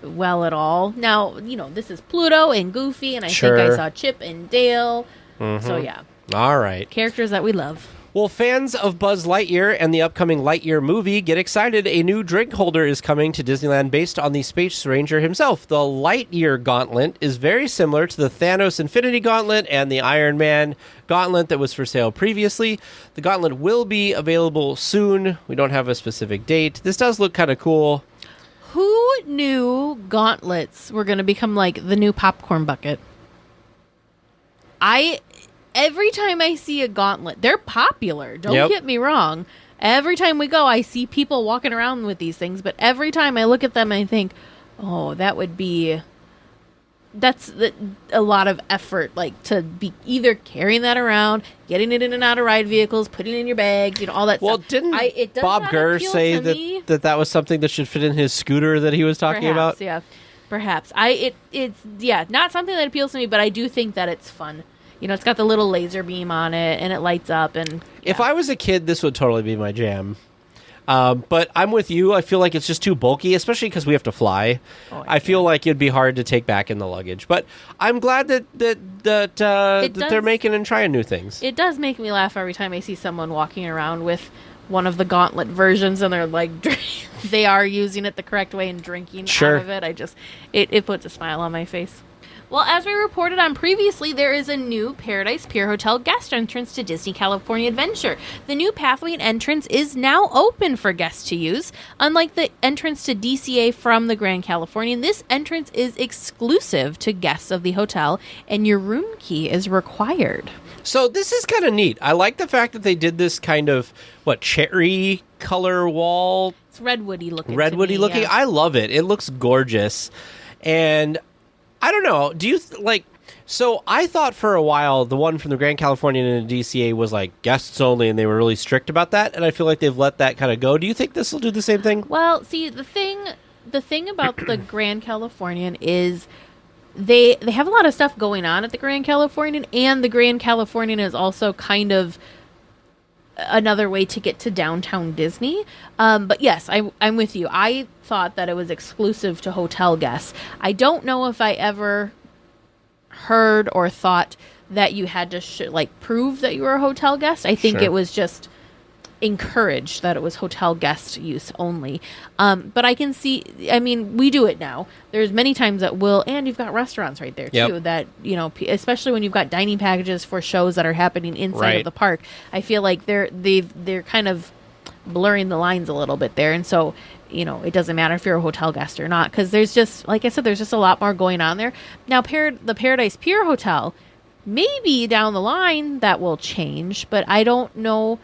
well at all. Now, this is Pluto and Goofy, and I think I saw Chip and Dale. So, yeah. All right. Characters that we love. Well, fans of Buzz Lightyear and the upcoming Lightyear movie get excited. A new drink holder is coming to Disneyland based on the Space Ranger himself. The Lightyear Gauntlet is very similar to the Thanos Infinity Gauntlet and the Iron Man Gauntlet that was for sale previously. The Gauntlet will be available soon. We don't have a specific date. This does look kind of cool. Who knew gauntlets were going to become like the new popcorn bucket? Every time I see a gauntlet, they're popular. Don't get me wrong. Every time we go, I see people walking around with these things. But every time I look at them, I think, oh, that's a lot of effort, like to be either carrying that around, getting it in and out of ride vehicles, putting it in your bags, all that stuff. Well, didn't Bob Gurr say that was something that should fit in his scooter that he was talking about? Yeah, perhaps. It's not something that appeals to me, but I do think that it's fun. It's got the little laser beam on it, and it lights up. And if I was a kid, this would totally be my jam. But I'm with you. I feel like it's just too bulky, especially because we have to fly. I feel like it'd be hard to take back in the luggage. But I'm glad that they're making and trying new things. It does make me laugh every time I see someone walking around with one of the gauntlet versions, and they're like, they are using it the correct way and drinking out of it. It puts a smile on my face. Well, as we reported on previously, there is a new Paradise Pier Hotel guest entrance to Disney California Adventure. The new pathway and entrance is now open for guests to use. Unlike the entrance to DCA from the Grand Californian, this entrance is exclusive to guests of the hotel, and your room key is required. So this is kind of neat. I like the fact that they did this kind of, cherry color wall? It's redwoody looking. Yeah. I love it. It looks gorgeous. And I don't know. Do you so I thought for a while the one from the Grand Californian and the DCA was like guests only, and they were really strict about that, and I feel like they've let that kind of go. Do you think this will do the same thing? Well, see, the thing about the Grand Californian is they have a lot of stuff going on at the Grand Californian, and the Grand Californian is also kind of another way to get to downtown Disney. But yes, I'm with you. I thought that it was exclusive to hotel guests. I don't know if I ever heard or thought that you had to prove that you were a hotel guest. I think it was just encouraged that it was hotel guest use only. But I can see, we do it now. There's many times that and you've got restaurants right there too, that, especially when you've got dining packages for shows that are happening inside of the park. I feel like they're kind of blurring the lines a little bit there. And so, it doesn't matter if you're a hotel guest or not, because there's just, like I said, there's just a lot more going on there. Now, the Paradise Pier Hotel, maybe down the line that will change, but I don't know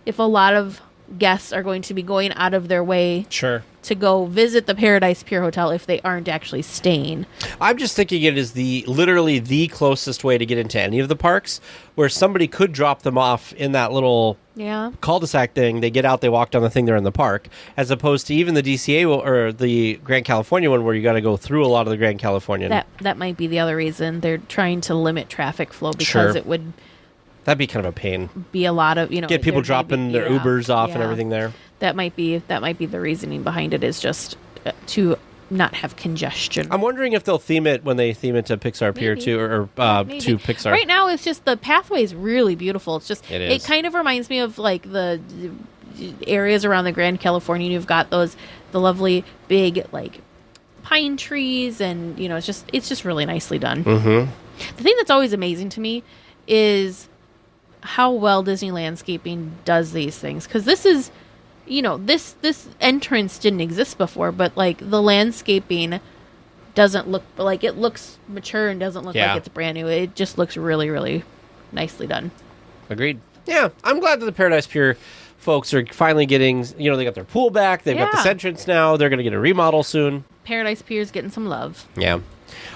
if a lot of guests are going to be going out of their way to go visit the Paradise Pier Hotel if they aren't actually staying. I'm just thinking it is literally the closest way to get into any of the parks, where somebody could drop them off in that little cul-de-sac thing. They get out, they walk down the thing, they're in the park, as opposed to even the DCA or the Grand California one, where you got to go through a lot of the Grand Californian. That might be the other reason. They're trying to limit traffic flow, because it would... That'd be kind of a pain. Be a lot of, get people dropping their Ubers off and everything there. That might be the reasoning behind it, is just to not have congestion. I'm wondering if they'll theme it when they theme it to Pixar Pier too, or to Pixar. Right now, it's just the pathway is really beautiful. It's just it kind of reminds me of like the areas around the Grand Californian. You've got the lovely big pine trees, and it's just really nicely done. Mm-hmm. The thing that's always amazing to me is how well Disney Landscaping does these things, because this is, this entrance didn't exist before, but the landscaping doesn't look it looks mature and doesn't look like it's brand new. It just looks really, really nicely done. Agreed. Yeah, I'm glad that the Paradise Pier folks are finally getting, they got their pool back. They've got this entrance now. They're going to get a remodel soon. Paradise Pier's getting some love. Yeah.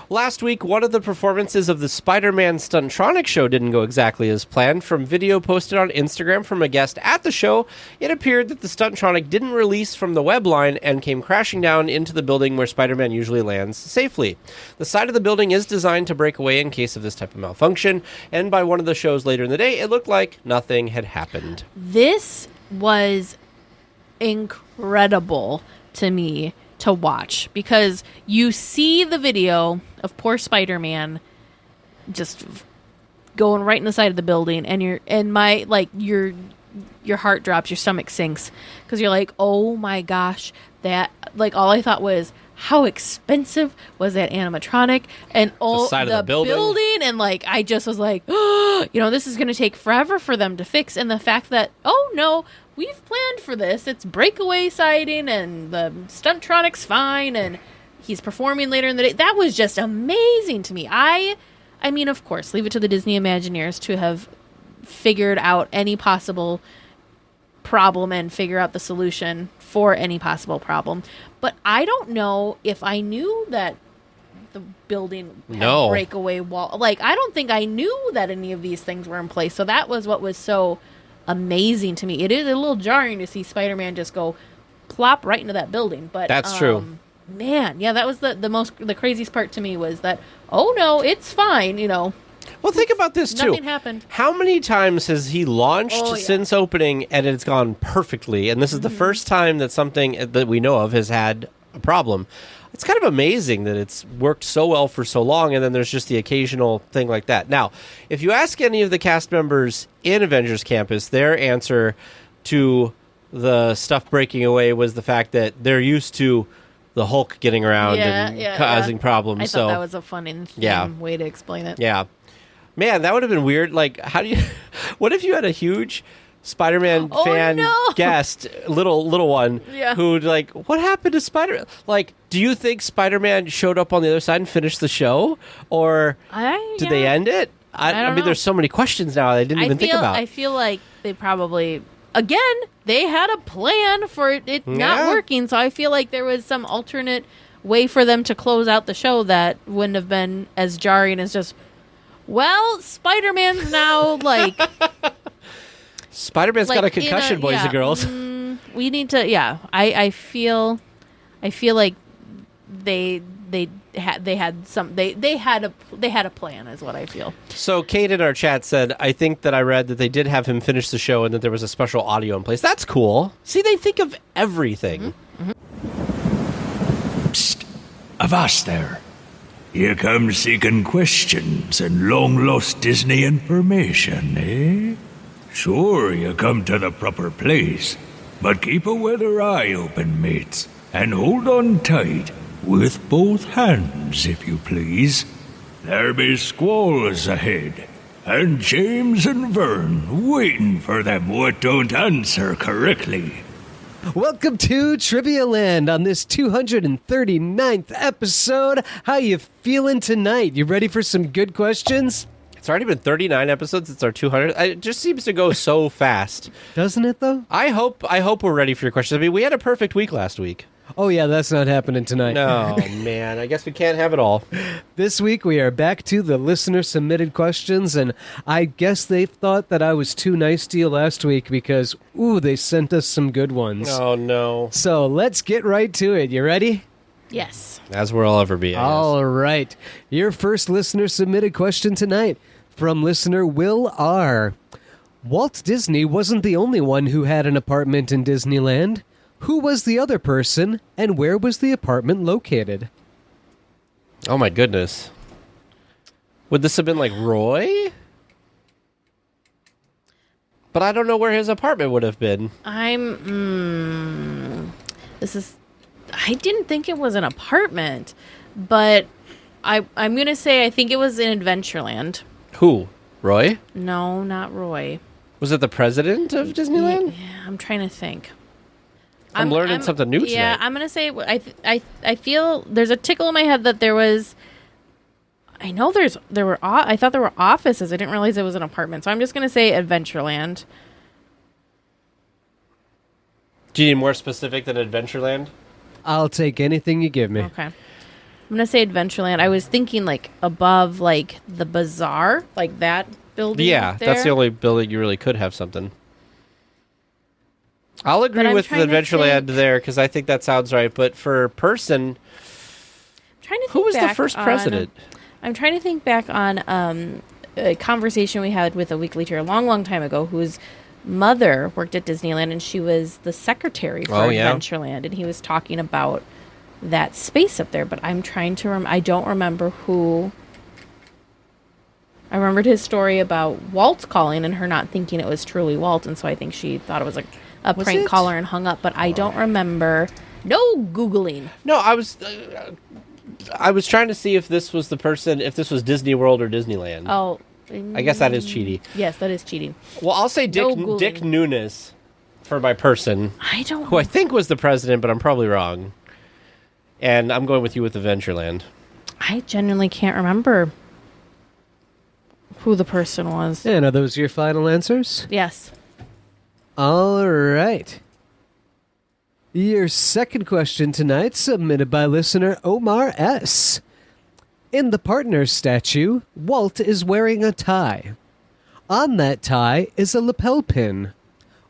Last week, one of the performances of the Spider-Man Stuntronic show didn't go exactly as planned. From video posted on Instagram from a guest at the show, it appeared that the Stuntronic didn't release from the web line and came crashing down into the building where Spider-Man usually lands safely. The side of the building is designed to break away in case of this type of malfunction, and by one of the shows later in the day, it looked like nothing had happened. This was incredible to me to watch, because you see the video of poor Spider-Man just going right in the side of the building, and your heart drops, your stomach sinks, because you're like, oh my gosh, that, like, all I thought was, how expensive was that animatronic, and the side of the building, and like, I just was like, oh, this is going to take forever for them to fix, and the fact that, oh no, we've planned for this, it's breakaway siding, and the stuntronic's fine, and he's performing later in the day, that was just amazing to me. I mean, of course, leave it to the Disney Imagineers to have figured out any possible problem and figure out the solution for any possible problem. But I don't know if I knew that the building had breakaway wall. Like, I don't think I knew that any of these things were in place. So that was what was so amazing to me. It is a little jarring to see Spider-Man just go plop right into that building. But that's true. Man, yeah, that was the craziest part to me, was that, oh no, it's fine, Well, think about this, too. Nothing happened. How many times has he launched since opening and it's gone perfectly? And this is the first time that something that we know of has had a problem. It's kind of amazing that it's worked so well for so long, and then there's just the occasional thing like that. Now, if you ask any of the cast members in Avengers Campus, their answer to the stuff breaking away was the fact that they're used to the Hulk getting around and causing problems. I thought that was a fun way to explain it. Yeah. Man, that would have been weird. Like, what if you had a huge Spider-Man fan guest, little one, who'd like, what happened to Spider-Man? Like, do you think Spider-Man showed up on the other side and finished the show? Or did they end it? I mean, there's so many questions now I didn't even think about. I feel like they probably, again, they had a plan for it not working, so I feel like there was some alternate way for them to close out the show that wouldn't have been as jarring as just, well, Spider-Man's now, like... Spider-Man's got a concussion, boys and girls. We need to, I feel like they had a plan, is what I feel. So Kate in our chat said, I think that I read that they did have him finish the show and that there was a special audio in place. That's cool. See, they think of everything. Psst, avast there. Here comes seeking questions and long-lost Disney information, eh? Sure, you come to the proper place, but keep a weather eye open, mates, and hold on tight, with both hands, if you please. There be squalls ahead, and James and Vern waiting for them what don't answer correctly. Welcome to Trivia Land on this 239th episode. How you feeling tonight? You ready for some good questions? It's already been 39 episodes. It's our 200th. It just seems to go so fast. Doesn't it, though? I hope we're ready for your questions. I mean, we had a perfect week last week. Oh, yeah, that's not happening tonight. No, man. I guess we can't have it all. This week, we are back to the listener-submitted questions, and I guess they thought that I was too nice to you last week because, they sent us some good ones. Oh, no. So let's get right to it. You ready? Yes. As we'll ever be, I guess. All right. Your first listener-submitted question tonight from listener Will R. Walt Disney wasn't the only one who had an apartment in Disneyland. Who was the other person, and where was the apartment located? Oh, my goodness. Would this have been like Roy? But I don't know where his apartment would have been. I didn't think it was an apartment, but I'm going to say I think it was in Adventureland. Who? Roy? No, not Roy. Was it the president of Disneyland? Yeah, I'm trying to think. I'm learning something new tonight. Yeah, I'm going to say I feel there's a tickle in my head that there was. I know I thought there were offices. I didn't realize it was an apartment. So I'm just going to say Adventureland. Do you need more specific than Adventureland? I'll take anything you give me. Okay. I'm going to say Adventureland. I was thinking like above like the bazaar, like that building. Yeah, there. that's the only building you really could have something. I'll agree with Adventureland there because I think that sounds right. But for person, who was the first president? I'm trying to think back on a conversation we had with a weekly tier a long, long time ago whose mother worked at Disneyland and she was the secretary for Adventureland. And he was talking about that space up there. But I'm trying to I don't remember who. I remembered his story about Walt calling and her not thinking it was truly Walt, and so I think she thought it was a prank it? caller and hung up, but I don't remember. No Googling. No, I was trying to see if this was the person, if this was Disney World or Disneyland. Oh. I guess that is cheating. Yes, that is cheating. Well, I'll say No Dick Googling. Nunes for my person, who I think was the president, but I'm probably wrong. And I'm going with you with Adventureland. I genuinely can't remember who the person was. And are those your final answers? Yes. All right. Your second question tonight, submitted by listener Omar S. In the partner statue, Walt is wearing a tie. On that tie is a lapel pin.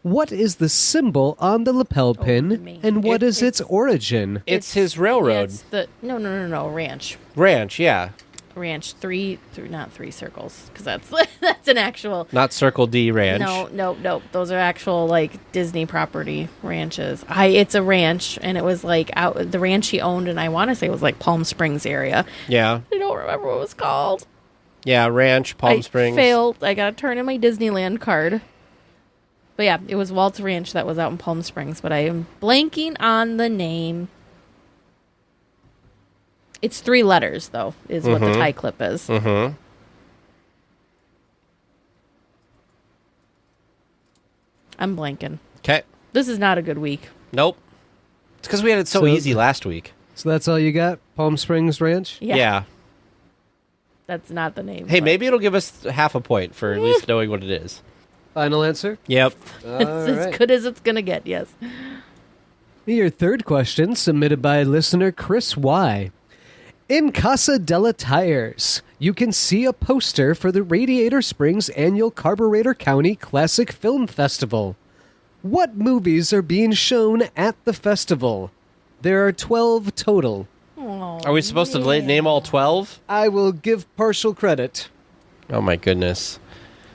What is the symbol on the lapel pin, man. and what is its origin? It's his railroad. It's the no, ranch. Ranch, yeah. Ranch, not three circles, because that's an actual. Not Circle D Ranch. No. Those are actual Disney property ranches. It's a ranch, and it was out the ranch he owned, and I want to say it was Palm Springs area. Yeah. I don't remember what it was called. Yeah, Ranch, Palm Springs. I failed. I got to turn in my Disneyland card. But yeah, it was Walt's Ranch that was out in Palm Springs, but I am blanking on the name. It's 3 letters, though, is what the tie clip is. Mm-hmm. I'm blanking. Okay. This is not a good week. Nope. It's because we had it so easy last week. So that's all you got? Palm Springs Ranch? Yeah. That's not the name. Hey, but maybe it'll give us half a point for at least knowing what it is. Final answer? Yep. All It's right. as good as it's going to get, yes. Your third question, submitted by listener Chris Y. In Casa Della Tires, you can see a poster for the Radiator Springs annual Carburetor County Classic Film Festival. What movies are being shown at the festival? There are 12 total. Are we supposed to name all 12? I will give partial credit. Oh, my goodness.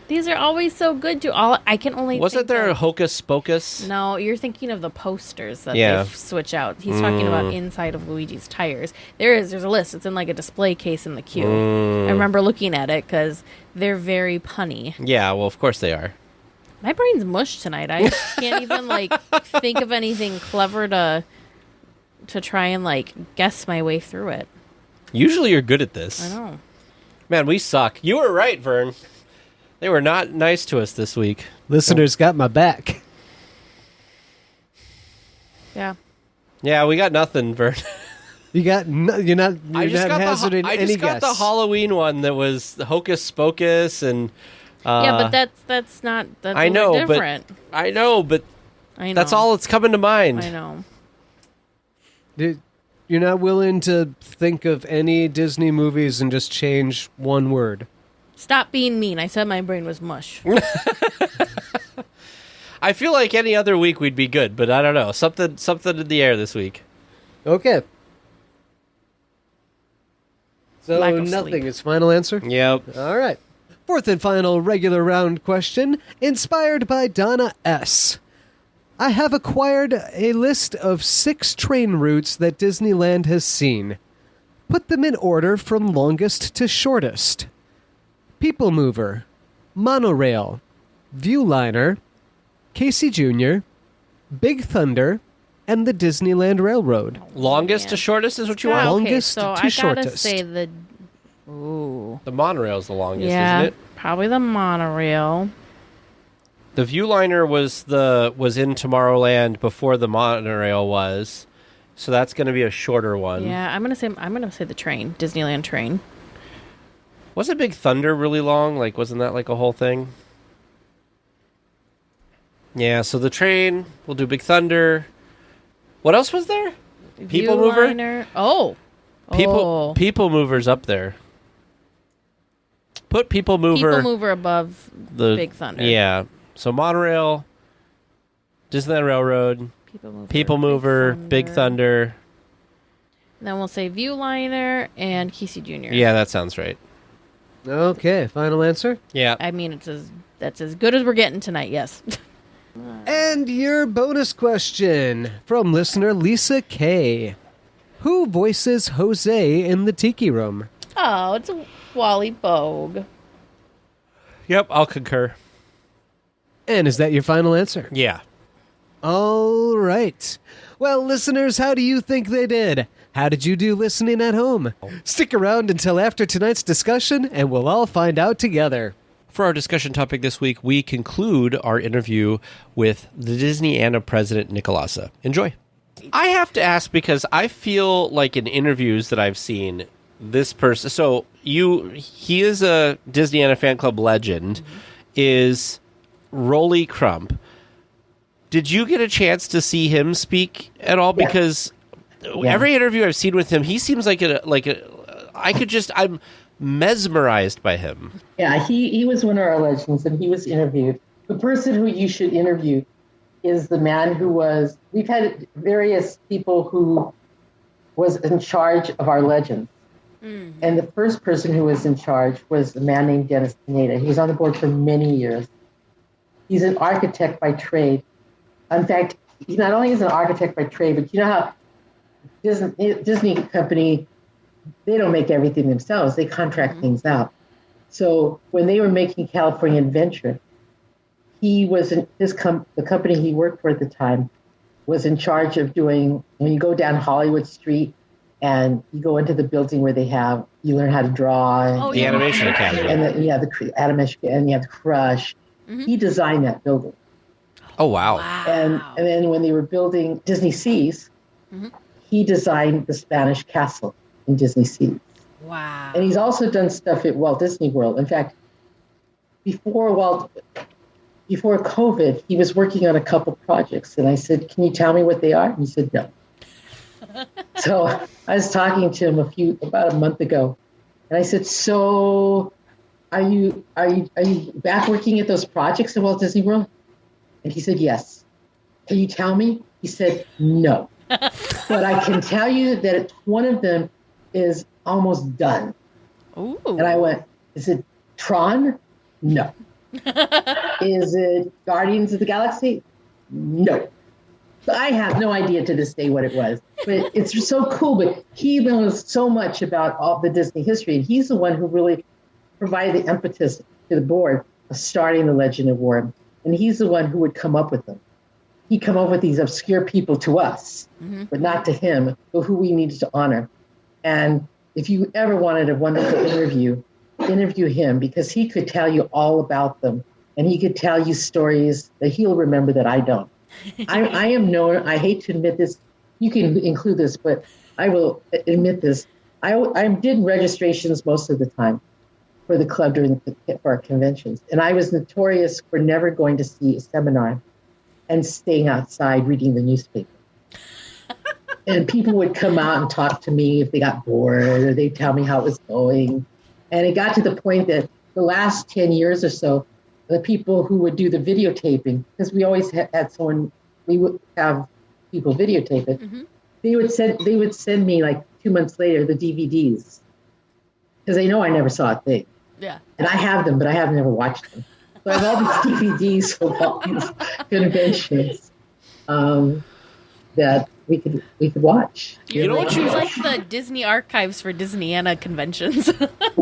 These are always so good. I can only Wasn't think there a of- Hocus Pocus? No, you're thinking of the posters that Yeah. they switch out. He's talking about inside of Luigi's tires. There's a list. It's in a display case in the queue. I remember looking at it because they're very punny. Yeah, well, of course they are. My brain's mush tonight. I can't even think of anything clever to try and guess my way through it. Usually you're good at this. I know. Man, we suck. You were right, Vern. They were not nice to us this week. Listeners got my back. Yeah. Yeah, we got nothing, Vern. You're not hazarding I any just got guess. the Halloween one that was the Hocus Pocus and... yeah, but that's not... That's I know, different. I know, but I know. that's all that's coming to mind. I know. You're not willing to think of any Disney movies and just change one word. Stop being mean. I said my brain was mush. I feel like any other week we'd be good, but I don't know. Something in the air this week. Okay. So Lack of nothing sleep. is final answer? Yep. All right. Fourth and final regular round question, inspired by Donna S. I have acquired a list of 6 train routes that Disneyland has seen. Put them in order from longest to shortest. People Mover, Monorail, Viewliner, Casey Jr., Big Thunder, and the Disneyland Railroad. Longest man. to shortest is what you Ah, want? Longest okay, so to I gotta shortest. say the... Ooh. The monorail's the longest, Yeah, isn't it? probably the monorail. The Viewliner was in Tomorrowland before the monorail was, so that's going to be a shorter one. Yeah, I'm gonna say the train, Disneyland train. Wasn't Big Thunder really long? Wasn't that a whole thing? Yeah, so the train, we'll do Big Thunder. What else was there? People Mover? Viewliner. Oh. People Mover's up there. Put People Mover. People Mover above the Big Thunder. Yeah. So monorail, Disneyland Railroad, People Mover, Big Thunder. And then we'll say Viewliner and Casey Jr. Yeah, that sounds right. Okay, final answer? Yeah. I mean, that's as good as we're getting tonight, yes. And your bonus question from listener Lisa K. Who voices Jose in the Tiki Room? Oh, it's Wally Bogue. Yep, I'll concur. And is that your final answer? Yeah. All right. Well, listeners, how do you think they did? How did you do listening at home? Stick around until after tonight's discussion, and we'll all find out together. For our discussion topic this week, we conclude our interview with the Disneyana president, Nicolasa. Enjoy. I have to ask because I feel like in interviews that I've seen, this person, so he is a Disneyana fan club legend, is Rolly Crump. Did you get a chance to see him speak at all? Yeah. Because every interview I've seen with him, he seems I'm mesmerized by him. Yeah, he was one of our legends, and he was interviewed. The person who you should interview is the man we've had various people who was in charge of our legends. Mm-hmm. And the first person who was in charge was a man named Dennis Pineda. He was on the board for many years. He's an architect by trade. In fact, he not only is an architect by trade, but you know how Disney company, they don't make everything themselves. They contract things out. So when they were making California Adventure, he was the company he worked for at the time was in charge of doing, when you go down Hollywood Street and you go into the building where you learn how to draw. The Animation Academy. And the Animation, and you have the Crush. Mm-hmm. He designed that building. Oh, wow. And then when they were building Disney Seas, he designed the Spanish Castle in Disney Seas. Wow. And he's also done stuff at Walt Disney World. In fact, before COVID, he was working on a couple projects. And I said, can you tell me what they are? And he said, no. So I was talking to him about a month ago. And I said, so are you back working at those projects at Walt Disney World? And he said, yes. Can you tell me? He said, no. But I can tell you that one of them is almost done. Ooh. And I went, is it Tron? No. Is it Guardians of the Galaxy? No. So I have no idea to this day what it was. But it's so cool. But he knows so much about all the Disney history. And he's the one who really provided the impetus to the board of starting the Legend of Warren. And he's the one who would come up with them. He'd come up with these obscure people to us, but not to him, but who we needed to honor. And if you ever wanted a wonderful interview him, because he could tell you all about them. And he could tell you stories that he'll remember that I don't. I am known, I hate to admit this, you can include this, but I will admit this. I did registrations most of the time for the club for our conventions. And I was notorious for never going to see a seminar and staying outside reading the newspaper. And people would come out and talk to me if they got bored, or they'd tell me how it was going. And it got to the point that the last 10 years or so, the people who would do the videotaping, because we always had someone, we would have people videotape it. They would send me like 2 months later the DVDs, because they know I never saw a thing. Yeah. And I have them, but I have never watched them. So I have all these DVDs of all these conventions that we could watch. You know what It's like the Disney archives for Disneyana conventions.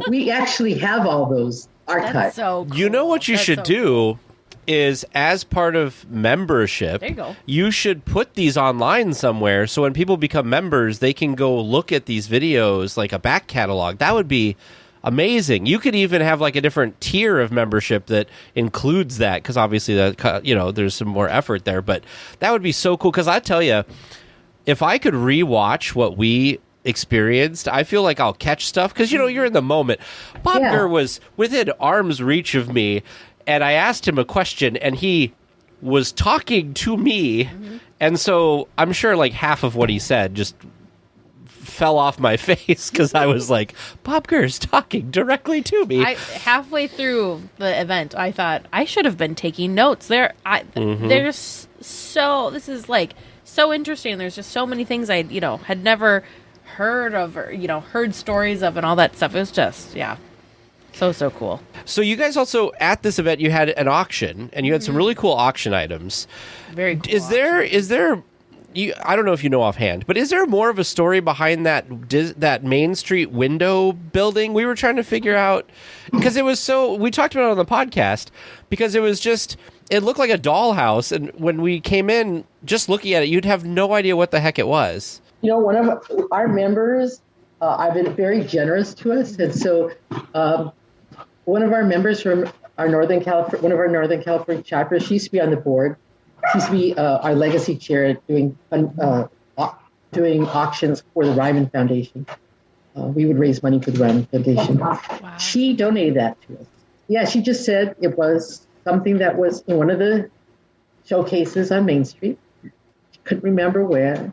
We actually have all those archives. That's so cool. You know what you should do is, as part of membership, There you go. you should put these online somewhere so when people become members, they can go look at these videos like a back catalog. That would be amazing. You could even have like a different tier of membership that includes that, because obviously that, there's some more effort there, but that would be so cool. Because I tell you, if I could rewatch what we experienced, I feel like I'll catch stuff, because you're in the moment. Bob Gurr was within arm's reach of me, and I asked him a question, and he was talking to me, and so I'm sure like half of what he said just fell off my face, because I was like, Bob Gurr's talking directly to me. Halfway through the event, I thought I should have been taking notes. There's this is like so interesting. There's just so many things I had never heard of, or heard stories of, and all that stuff. It was just so cool. So you guys also, at this event, you had an auction, and you had some really cool auction items. Very cool. Is there I don't know if you know offhand, but is there more of a story behind that Main Street window building? We were trying to figure out, because it was we talked about it on the podcast, because it was just, it looked like a dollhouse, and when we came in, just looking at it, you'd have no idea what the heck it was. You know, one of our members, I've been very generous to us, and so one of our members from our Northern California chapters, she used to be on the board. She used to be our legacy chair doing auctions for the Ryman Foundation. We would raise money for the Ryman Foundation. Wow. She donated that to us. Yeah, she just said it was something that was in one of the showcases on Main Street. She couldn't remember what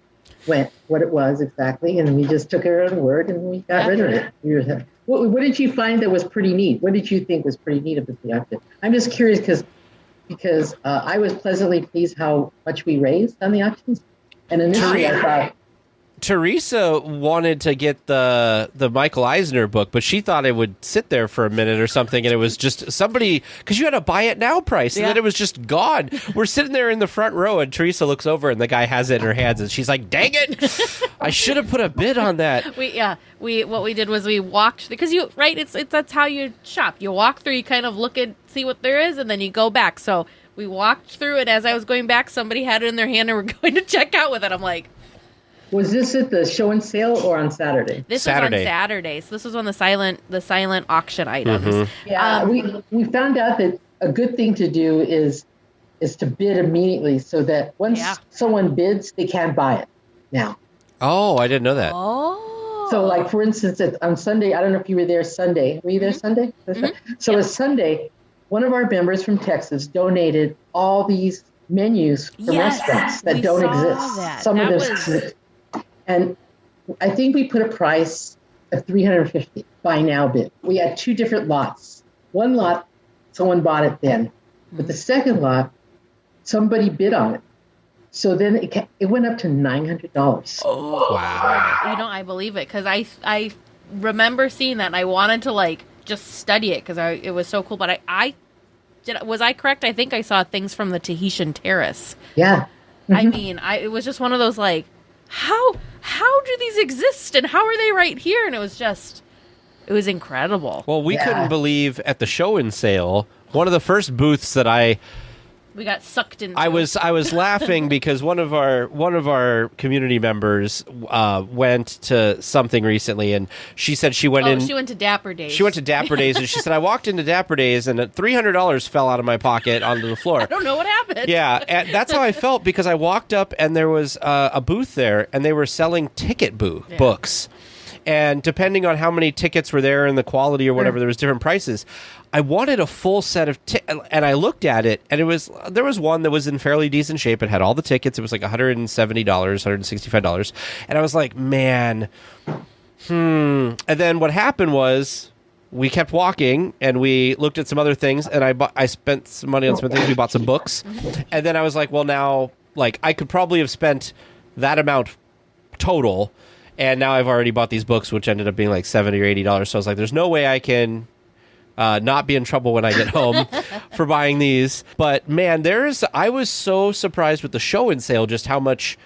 it was exactly, and we just took her on word and we got rid of it. What did you find that was pretty neat? What did you think was pretty neat about the auction? I'm just curious because I was pleasantly pleased how much we raised on the auctions. And initially I thought... Teresa wanted to get the Michael Eisner book, but she thought it would sit there for a minute or something, and it was just somebody, because you had a buy it now price, and then it was just gone. We're sitting there in the front row, and Teresa looks over, and the guy has it in her hands, and she's like, "Dang it! I should have put a bid on that." What we did was we walked, because that's how you shop. You walk through, you kind of look and see what there is, and then you go back. So we walked through it. As I was going back, somebody had it in their hand and were going to check out with it. I'm like, was this at the show and sale or on Saturday? This was on Saturday. So this was on the silent auction items. Mm-hmm. Yeah, we found out that a good thing to do is to bid immediately, so that once someone bids, they can't buy it now. Oh, I didn't know that. Oh. So, like, for instance, on Sunday, I don't know if you were there Sunday. Were you there Sunday? Mm-hmm. So, Sunday, one of our members from Texas donated all these menus from restaurants that don't exist. Some of them. And I think we put a price of $350 buy now bid. We had two different lots. One lot, someone bought it then. But the second lot, somebody bid on it. So then it went up to $900. Oh, wow. You know, I believe it, because I remember seeing that, and I wanted to, just study it, because it was so cool. But was I correct? I think I saw things from the Tahitian Terrace. Yeah. Mm-hmm. I mean, it was just one of those, how do these exist, and how are they right here? And it was incredible. Well, we couldn't believe at the show and sale, one of the first booths that we got sucked into. I was laughing because one of our community members went to something recently, and she said she went in. She went to Dapper Days. She went to Dapper Days, and she said, I walked into Dapper Days, and $300 fell out of my pocket onto the floor. I don't know what happened. Yeah, and that's how I felt, because I walked up, and there was a booth there, and they were selling ticket books. And depending on how many tickets were there and the quality or whatever, there was different prices. I wanted a full set of and I looked at it, and there was one that was in fairly decent shape. It had all the tickets. It was like $170, $165. And I was like, man, And then what happened was we kept walking, and we looked at some other things, and I spent some money on some things. We bought some books. And then I was like, well, now, I could probably have spent that amount total, and now I've already bought these books, which ended up being like $70 or $80. So I was like, there's no way I can not be in trouble when I get home for buying these. But man, I was so surprised with the show and sale, just how much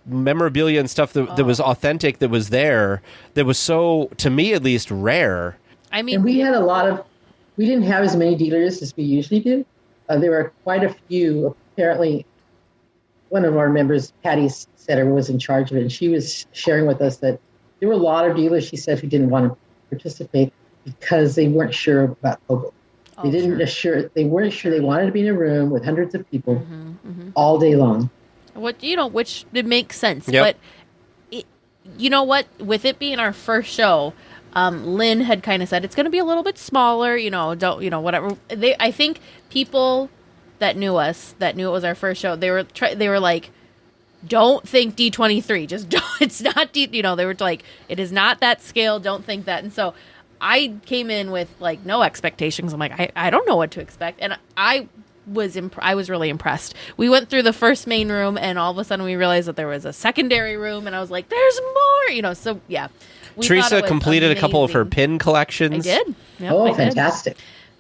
memorabilia and stuff that was authentic, that was there, that was so, to me at least, rare. I mean, and we didn't have as many dealers as we usually do. There were quite a few. Apparently, one of our members, Patty Setter, was in charge of it, and she was sharing with us that there were a lot of dealers, she said, who didn't want to participate because they weren't sure about COVID. They weren't sure they wanted to be in a room with hundreds of people all day long. Which it makes sense. Yep. But you know what? With it being our first show, Lynn had kind of said it's going to be a little bit smaller. Whatever. I think people that knew us, that knew it was our first show, they were like, don't think D23. Just don't. It's not D. They were like, it is not that scale. Don't think that. And so I came in with no expectations. I'm like, I don't know what to expect, and I was really impressed. We went through the first main room, and all of a sudden we realized that there was a secondary room, and I was like, there's more. So yeah. Teresa completed a couple of her pin collections. I did. Yep, fantastic.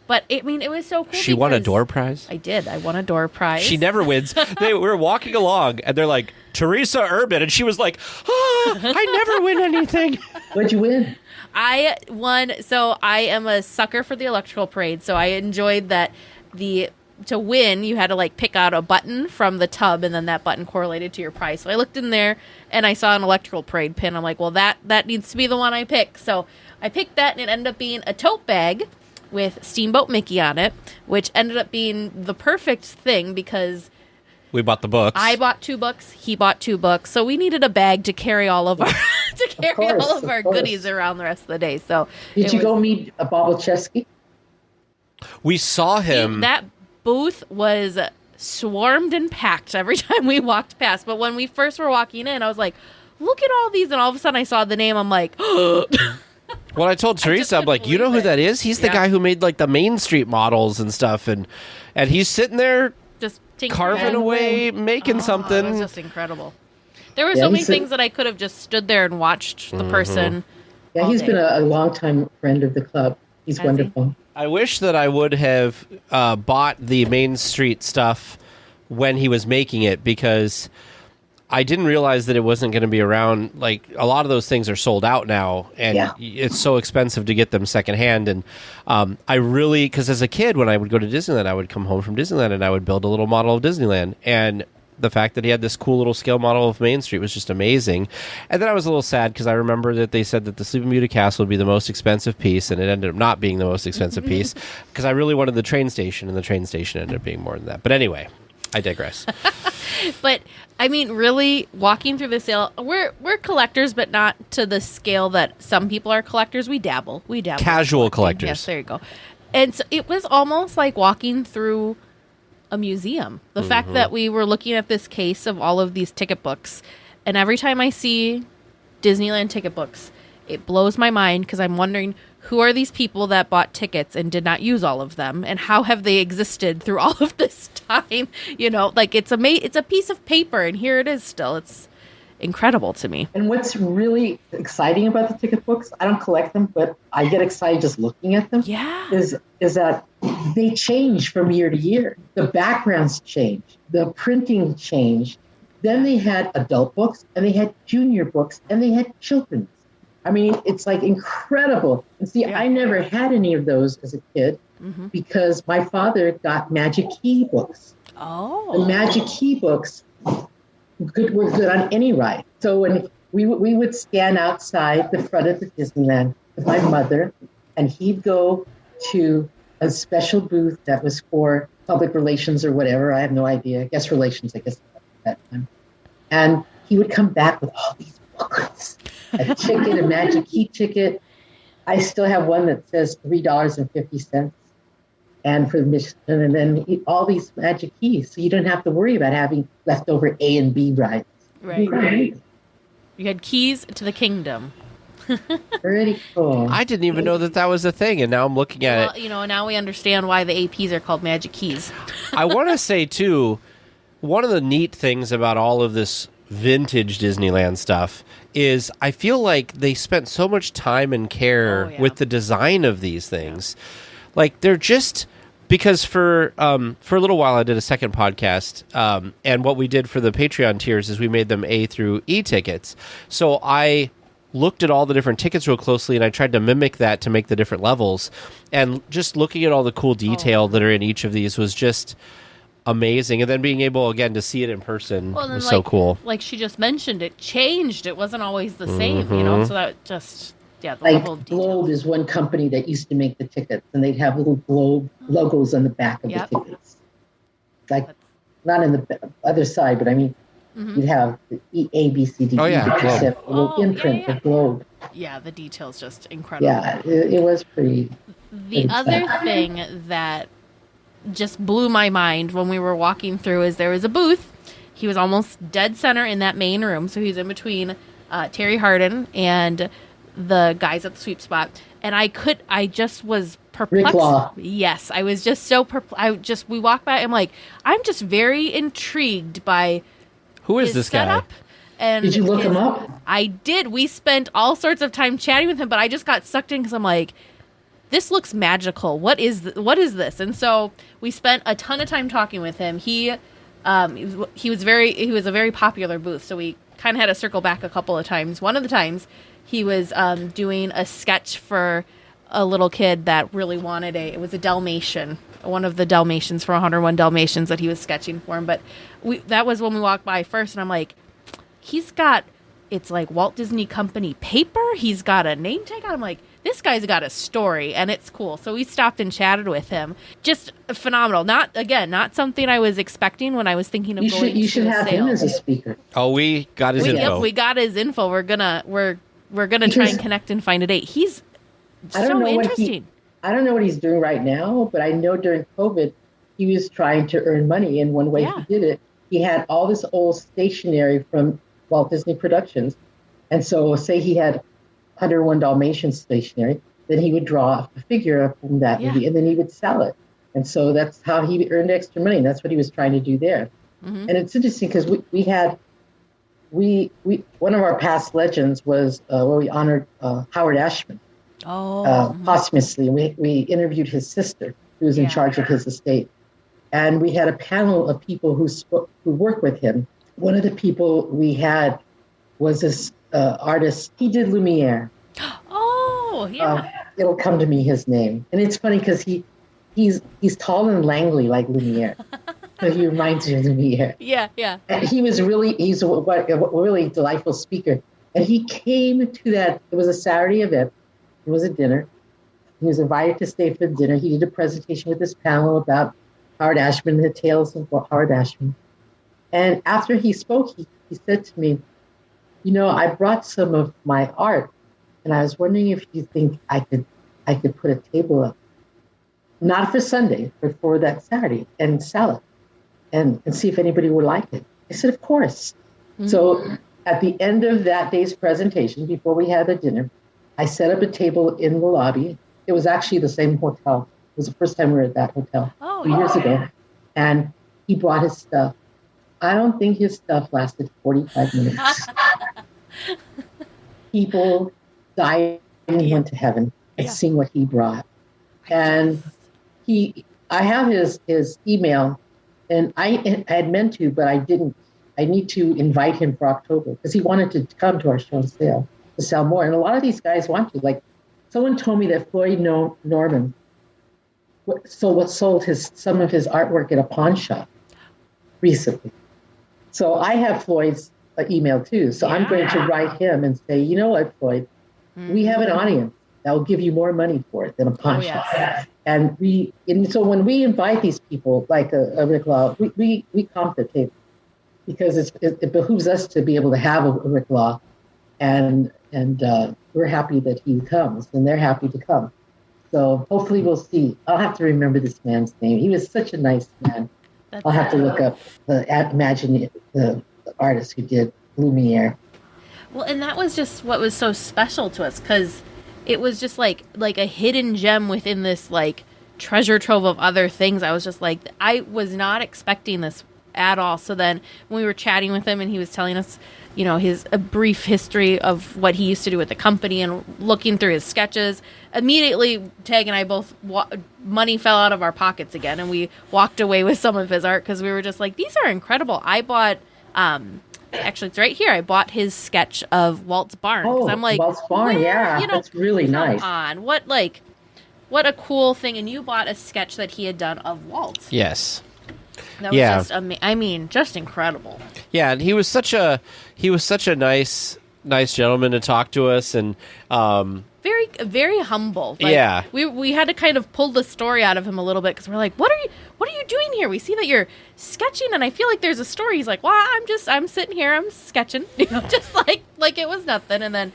But it was so cool. She won a door prize. I did. I won a door prize. She never wins. We were walking along, and they're like, Teresa Urban, and she was like, I never win anything. What'd you win? I won. So I am a sucker for the electrical parade. So I enjoyed that to win, you had to like pick out a button from the tub, and then that button correlated to your prize. So I looked in there and I saw an electrical parade pin. I'm like, well, that needs to be the one I pick. So I picked that, and it ended up being a tote bag with Steamboat Mickey on it, which ended up being the perfect thing because we bought the books. I bought 2 books. He bought 2 books. So we needed a bag to carry all of our all of our goodies around the rest of the day. So did you go meet Bob Chesky? We saw him. That booth was swarmed and packed every time we walked past. But when we first were walking in, I was like, look at all these. And all of a sudden I saw the name. I'm like, well, I told Teresa, I'm like, you know who that is? He's the guy who made like the Main Street models and stuff. And he's sitting there just carving away, making something. It was just incredible. There were so many things that I could have just stood there and watched the person. Yeah, he's been a longtime friend of the club. He's wonderful. I wish that I would have bought the Main Street stuff when he was making it, because I didn't realize that it wasn't going to be around. Like, a lot of those things are sold out now, and it's so expensive to get them secondhand. And I really, because as a kid, when I would go to Disneyland, I would come home from Disneyland and I would build a little model of Disneyland. And the fact that he had this cool little scale model of Main Street was just amazing. And then I was a little sad because I remember that they said that the Sleeping Beauty castle would be the most expensive piece, and it ended up not being the most expensive piece because I really wanted the train station, and the train station ended up being more than that. But anyway, I digress. But I mean, really, walking through the sale, we're collectors, but not to the scale that some people are collectors. We dabble. Casual collectors. Yes, there you go. And so it was almost like walking through a museum. The fact that we were looking at this case of all of these ticket books, and every time I see Disneyland ticket books, it blows my mind because I'm wondering, who are these people that bought tickets and did not use all of them, and how have they existed through all of this time? You know, like it's a piece of paper, and here it is still. It's incredible to me. And what's really exciting about the ticket books, I don't collect them, but I get excited just looking at them. Yeah. Is that they change from year to year. The backgrounds change. The printing changed. Then they had adult books, and they had junior books, and they had children's. I mean, it's like incredible. And see, I never had any of those as a kid because my father got Magic Key books. Oh. The Magic Key books were good on any ride. So when we would stand outside the front of the Disneyland with my mother, and he'd go to a special booth that was for public relations or whatever. I have no idea. Guest relations, I guess, at that time. And he would come back with all these booklets. A ticket, a Magic Key ticket. I still have one that says $3.50, and for admission, and then all these Magic Keys, so you don't have to worry about having leftover A and B rides. Right. You had keys to the kingdom. Pretty cool. I didn't even know that was a thing, and now I'm looking at it. You know, now we understand why the APs are called Magic Keys. I want to say too, one of the neat things about all of this vintage Disneyland stuff is I feel like they spent so much time and care with the design of these things. Like, they're just, because for a little while I did a second podcast, and what we did for the Patreon tiers is we made them A through E tickets. So I looked at all the different tickets real closely, and I tried to mimic that to make the different levels. And just looking at all the cool detail that are in each of these was just amazing. And then being able again to see it in person was so cool. Like she just mentioned, it changed. It wasn't always the same, you know. So that just the like level of detail. Globe is one company that used to make the tickets, and they'd have little Globe logos on the back of the tickets. Like not on the other side, but I mean, you'd have the A, B, C, D, E, a little imprint of Globe. Yeah, the detail's just incredible. Yeah, it was pretty. The other thing that just blew my mind when we were walking through is there was a booth. He was almost dead center in that main room, so he's in between Terry Hardin and the guys at the sweep spot. And I just was perplexed. Rick Law. Yes, I was just so perplexed. We walked by. I'm like, I'm just very intrigued by who is his this setup. guy? And did you look him up? I did. We spent all sorts of time chatting with him, but I just got sucked in because I'm like, this looks magical. What is this? And so we spent a ton of time talking with him. He He was a very popular booth, so we kind of had to circle back a couple of times. One of the times, he was doing a sketch for a little kid that really wanted it was a Dalmatian, one of the Dalmatians from 101 Dalmatians that he was sketching for him. But that was when we walked by first, and I'm like, it's like Walt Disney Company paper. He's got a name tag on. I'm like, this guy's got a story, and it's cool. So we stopped and chatted with him. Just phenomenal. Not something I was expecting when I was thinking of going to You should a have sale. him as a speaker. Oh, we got his info. Yep, we got his info. We're gonna try and connect and find a date. He's so interesting. I don't know what he's doing right now, but I know during COVID, he was trying to earn money. And one way he did it, he had all this old stationery from Walt Disney Productions. And so say he had 101 Dalmatians stationery, then he would draw a figure from that movie, and then he would sell it. And so that's how he earned extra money. And that's what he was trying to do there. Mm-hmm. And it's interesting because we one of our past legends was where we honored Howard Ashman posthumously. We interviewed his sister, who was in charge of his estate. And we had a panel of people who worked with him. One of the people we had was this artist. He did Lumiere. Oh, yeah. It'll come to me, his name. And it's funny because he's tall and langly like Lumiere. So he reminds me of Lumiere. Yeah, yeah. And he's a really delightful speaker. And he came to that. It was a Saturday event. It was a dinner. He was invited to stay for the dinner. He did a presentation with this panel about Howard Ashman and the tales of Howard Ashman. And after he spoke, he said to me, I brought some of my art, and I was wondering if you think I could put a table up, not for Sunday, but for that Saturday, and sell it, and see if anybody would like it. I said, of course. Mm-hmm. So at the end of that day's presentation, before we had the dinner, I set up a table in the lobby. It was actually the same hotel. It was the first time we were at that hotel 2 years ago. And he brought his stuff. I don't think his stuff lasted 45 minutes. People died and went to heaven at seeing what he brought. And I have his email, and I had meant to, but I didn't. I need to invite him for October because he wanted to come to our show and sale to sell more. And a lot of these guys want to. Like, someone told me that Floyd Norman sold some of his artwork at a pawn shop recently. So I have Floyd's email too. So I'm going to write him and say, you know what, Floyd, we have an audience that will give you more money for it than a pawn shop. And so when we invite these people, like a Rick Law, we comp the table because it behooves us to be able to have a Rick Law, and we're happy that he comes, and they're happy to come. So hopefully we'll see. I'll have to remember this man's name. He was such a nice man. I'll have to look up the artist who did Lumiere. Well, and that was just what was so special to us, because it was just like a hidden gem within this like treasure trove of other things. I was just like, I was not expecting this at all. So then when we were chatting with him and he was telling us, a brief history of what he used to do with the company and looking through his sketches, immediately Tag and I both, money fell out of our pockets again, and we walked away with some of his art because we were just like, these are incredible. I bought, actually it's right here, I bought his sketch of Walt's Barn. Oh, I'm like, Walt's Barn, that's really nice. Come on, what a cool thing. And you bought a sketch that he had done of Walt. Yes. That was just just incredible. Yeah, and he was such a nice gentleman to talk to us, and very, very humble. Like, we had to kind of pull the story out of him a little bit because we're like, what are you doing here? We see that you're sketching, and I feel like there's a story. He's like, well, I'm sitting here, I'm sketching, just like it was nothing. And then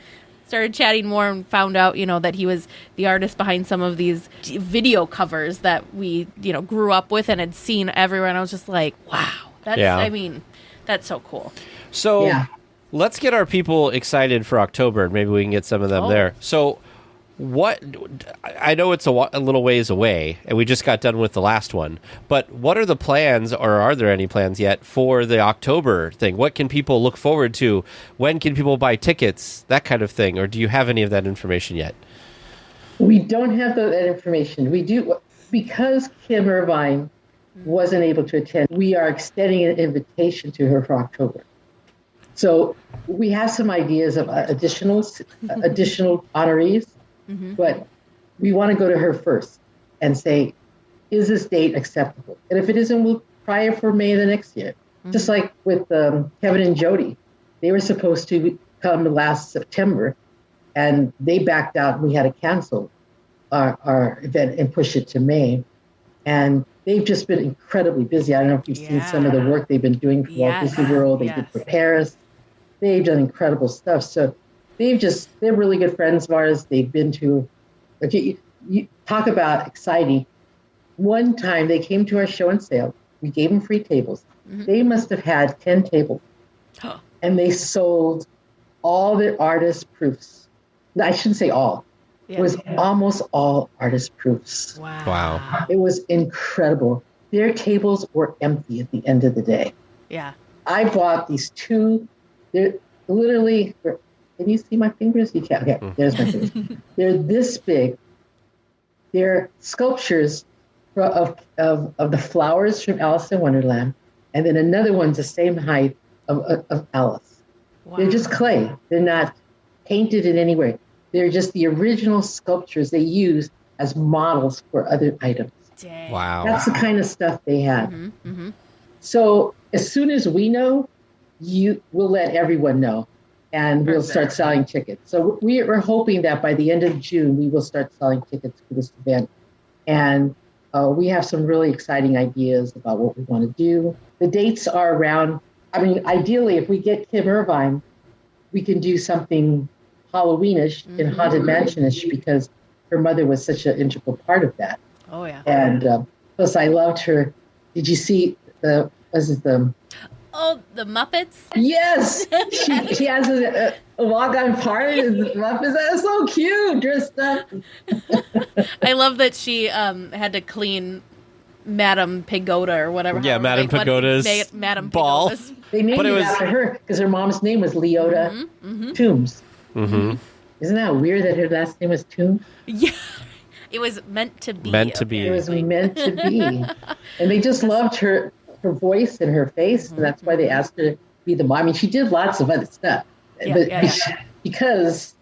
started chatting more and found out, that he was the artist behind some of these video covers that we, grew up with and had seen everywhere. And I was just like, wow, that's so cool. So let's get our people excited for October, and maybe we can get some of them there. So I know it's a little ways away, and we just got done with the last one, but what are the plans, or are there any plans yet for the October thing? What can people look forward to? When can people buy tickets? That kind of thing. Or do you have any of that information yet? We don't have that information. We do, because Kim Irvine wasn't able to attend. We are extending an invitation to her for October. So we have some ideas of additional honorees, but we want to go to her first and say, is this date acceptable? And if it isn't, we'll try it for May of the next year. Just like with Kevin and Jody. They were supposed to come last September, and they backed out, and we had to cancel our event and push it to May. And they've just been incredibly busy. I don't know if you've seen some of the work they've been doing for Walt Disney World. They did for Paris. They've done incredible stuff. So they're really good friends of ours. They've been to, okay, you talk about exciting. One time they came to our show and sale. We gave them free tables. They must have had 10 tables. And they sold all their artist proofs. I shouldn't say all. It was almost all artist proofs. Wow. It was incredible. Their tables were empty at the end of the day. Yeah. I bought these two. They're literally, can you see my fingers? You can't. Okay, there's my fingers. They're this big. They're sculptures of the flowers from Alice in Wonderland. And then another one's the same height of Alice. Wow. They're just clay. They're not painted in any way. They're just the original sculptures they use as models for other items. Dang. Wow. That's the kind of stuff they had. So as soon as we know, we'll let everyone know, and we'll start selling tickets. So we're hoping that by the end of June, we will start selling tickets for this event. And we have some really exciting ideas about what we want to do. The dates are around, ideally, if we get Kim Irvine, we can do something Halloweenish and Haunted Mansion-ish, because her mother was such an integral part of that. Oh, yeah. And plus, I loved her. Did you see the Muppets? Yes! She has a walk-on part of the Muppets. That's so cute, dressed up. I love that she had to clean Madame Pagoda or whatever. Yeah, Madame Pagoda's Madame ball. Pagoda's. They named it after her because her mom's name was Leota Toombs. Isn't that weird that her last name was Toombs? Yeah. It was meant to be. Meant to be. It was meant to be. And they just loved her voice and her face, and that's why they asked her to be the mom. She did lots of other stuff. Because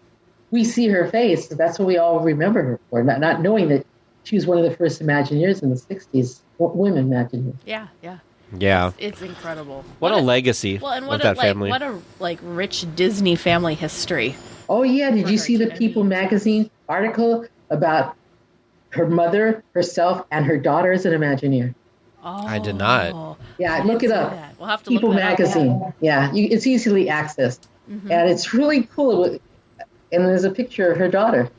we see her face, that's what we all remember her for, not knowing that she was one of the first Imagineers in the 60s, women Imagineers. Yeah. It's incredible. What a legacy and of that family. What a rich Disney family history. Oh, yeah. Did you see the People magazine article about her mother, herself, and her daughter as an Imagineer? Oh, I did not. Yeah, look it up. That. We'll have to People look that magazine. up. Yeah, it's easily accessed. And it's really cool. And there's a picture of her daughter.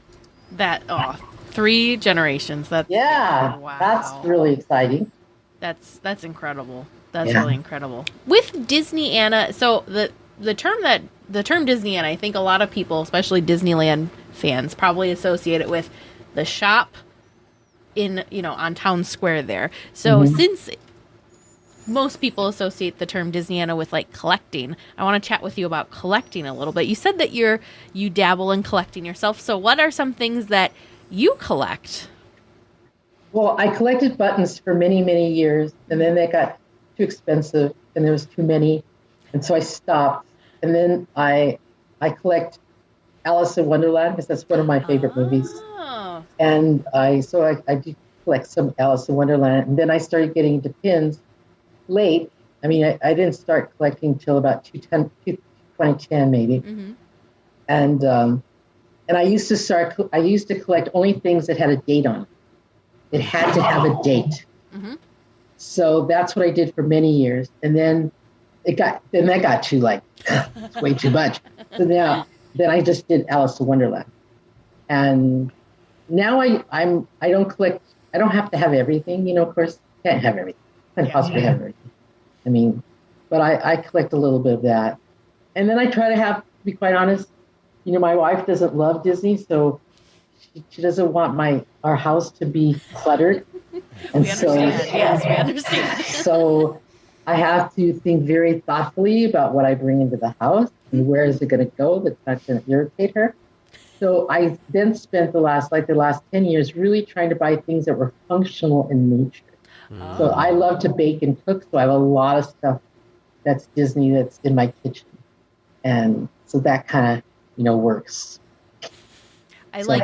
3 generations. Wow. That's really exciting. That's incredible. That's really incredible. With Disneyana, so the term Disneyana, I think a lot of people, especially Disneyland fans, probably associate it with the shop on Town Square there. So since most people associate the term Disneyana with collecting, I want to chat with you about collecting a little bit. You said that you dabble in collecting yourself. So what are some things that you collect? Well, I collected buttons for many, many years, and then they got too expensive, and there was too many, and so I stopped. And then I collect Alice in Wonderland, because that's one of my favorite movies. And I do collect some Alice in Wonderland, and then I started getting into pins late. I didn't start collecting until about 2010 maybe. And I used to collect only things that had a date on it. It had to have a date. So that's what I did for many years. And then that got too it's way too much. So then I just did Alice in Wonderland. And now I don't collect. I don't have to have everything, of course, can't have everything. Can't possibly have everything. But I collect a little bit of that. And then I try to be quite honest, my wife doesn't love Disney, so she doesn't want our house to be cluttered. And we understand. Yes, we understand. So I have to think very thoughtfully about what I bring into the house and where is it going to go that's not going to irritate her. So I then spent the last 10 years really trying to buy things that were functional in nature. So I love to bake and cook, so I have a lot of stuff that's Disney that's in my kitchen. And so that kind of, works. I like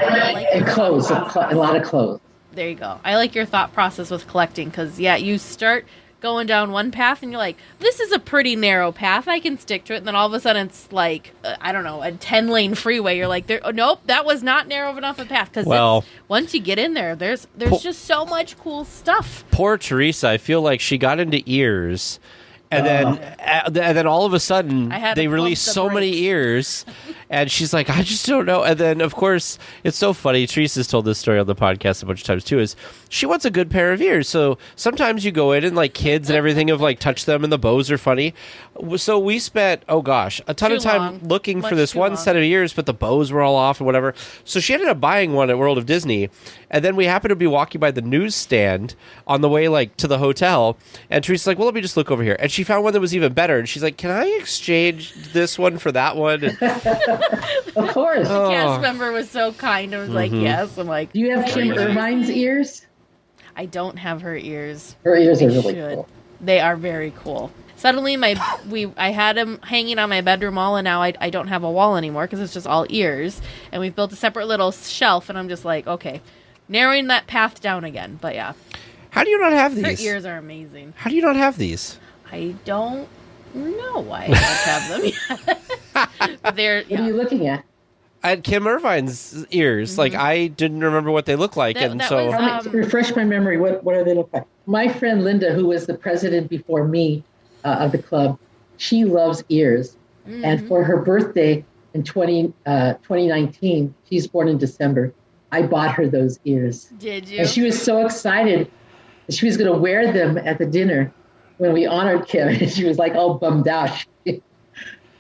your clothes, a lot of clothes. There you go. I like your thought process with collecting because, you start going down one path and you're like, this is a pretty narrow path. I can stick to it. And then all of a sudden it's like, I don't know, a 10-lane freeway. You're like, nope, that was not narrow enough a path. Because once you get in there, there's just so much cool stuff. Poor Teresa. I feel like she got into ears. And then all of a sudden, they released so many ears, and she's like, I just don't know. And then, of course, it's so funny. Teresa's told this story on the podcast a bunch of times, too, is she wants a good pair of ears. So sometimes you go in and, kids and everything have, touched them, and the bows are funny. So we spent, a ton of time looking for this one set of ears, but the bows were all off and whatever. So she ended up buying one at World of Disney, and then we happened to be walking by the newsstand on the way, to the hotel, and Teresa's like, well, let me just look over here. And she found one that was even better, and she's like, can I exchange this one for that one? And, of course. The cast member was so kind. I was like, yes. I'm like, do you have Kim Irvine's ears? I don't have her ears. Her ears are really cool. They are very cool. Suddenly, I had them hanging on my bedroom wall, and now I don't have a wall anymore because it's just all ears. And we've built a separate little shelf, and I'm just like, okay, narrowing that path down again. But yeah. How do you not have these? Her ears are amazing. How do you not have these? I don't know why I don't have them yet. They're, What are you looking at? I had Kim Irvine's ears. I didn't remember what they looked like. Refresh my memory. What do they look like? My friend Linda, who was the president before me of the club, she loves ears. Mm-hmm. And for her birthday in 2019, she's born in December, I bought her those ears. Did you? And she was so excited. She was going to wear them at the dinner when we honored Kim. And she was all bummed out.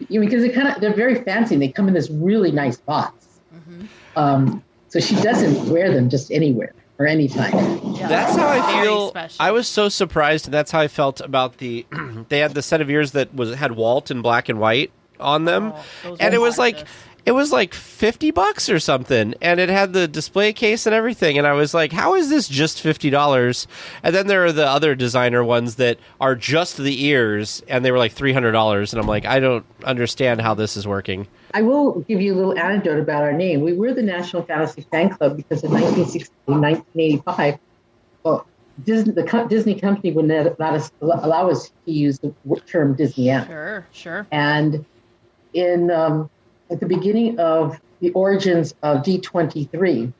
Because they're very fancy. They come in this really nice box. Mm-hmm. So she doesn't wear them just anywhere or anytime. Yeah, that's how I feel. Special. I was so surprised, and that's how I felt about they had the set of ears that had Walt in black and white on them, and it was like $50 or something, and it had the display case and everything, and I was like, how is this just $50? And then there are the other designer ones that are just the ears, and they were like $300, and I'm like, I don't understand how this is working. I will give you a little anecdote about our name. We were the National Fantasy Fan Club because in 1985, the Disney company would not allow us to use the term Disneyana. Sure. And in at the beginning of the origins of D23,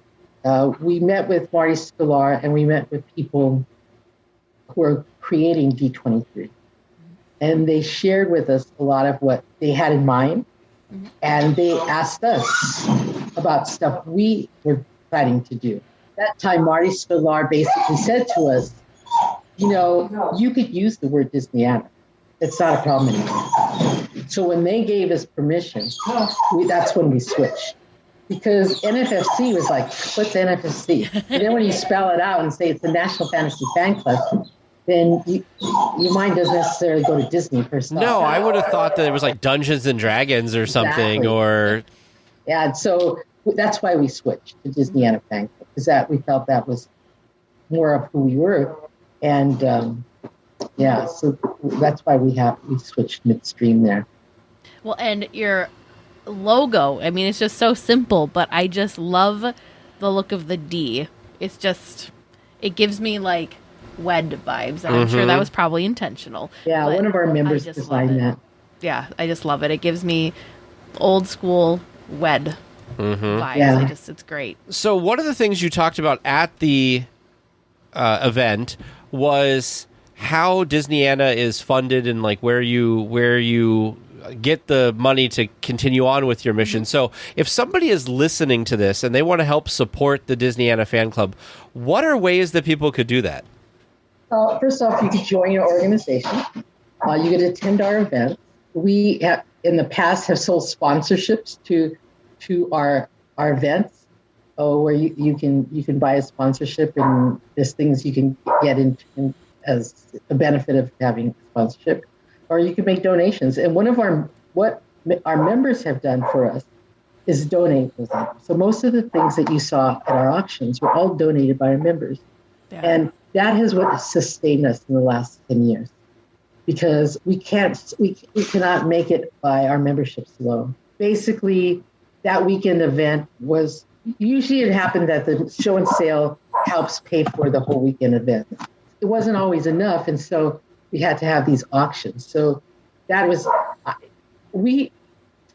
we met with Marty Sklar and we met with people who are creating D23. And they shared with us a lot of what they had in mind. And they asked us about stuff we were planning to do. That time, Marty Sklar basically said to us, you could use the word Disneyana. It's not a problem anymore. So when they gave us permission, that's when we switched. Because NFFC was like, what's NFFC? And then when you spell it out and say it's the National Fantasy Fan Club, then your mind doesn't necessarily go to Disney per se. No, I would have thought that it was like Dungeons and Dragons or something. Exactly. Or yeah, so that's why we switched to Disneyana Fan Club, because that we felt that was more of who we were. And so that's why we switched midstream there. Well, and your logo, I mean, it's just so simple, but I just love the look of the D. It's just, it gives me like WED vibes. And I'm sure that was probably intentional. Yeah, one of our members designed that. Yeah, I just love it. It gives me old school WED vibes. Yeah. It's great. So one of the things you talked about at the event was how Disneyana is funded and like where you get the money to continue on with your mission. So if somebody is listening to this and they want to help support the Disneyana Fan Club, what are ways that people could do that? First off, you could join your organization. You could attend our events. We have, in the past, have sold sponsorships to our events, where you can buy a sponsorship, and there's things you can get in as a benefit of having sponsorship, or you can make donations. And what our members have done for us is donate those items. So most of the things that you saw at our auctions were all donated by our members. Yeah. And that is what sustained us in the last 10 years, because we cannot make it by our memberships alone. Basically, that weekend event was, usually it happened that the show and sale helps pay for the whole weekend event. It wasn't always enough, and so we had to have these auctions. So that was, I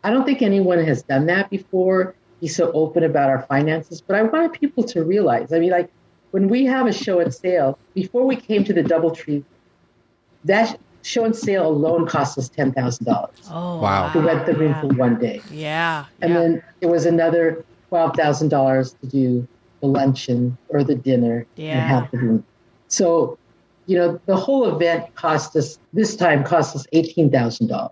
don't think anyone has done that before, be so open about our finances, but I wanted people to realize, like, when we have a show and sale, before we came to the DoubleTree, that show and sale alone cost us $10,000. Oh, wow. To rent the room for one day. Yeah. And then it was another $12,000 to do the luncheon or the dinner and have the room. So, the whole event this time cost us $18,000.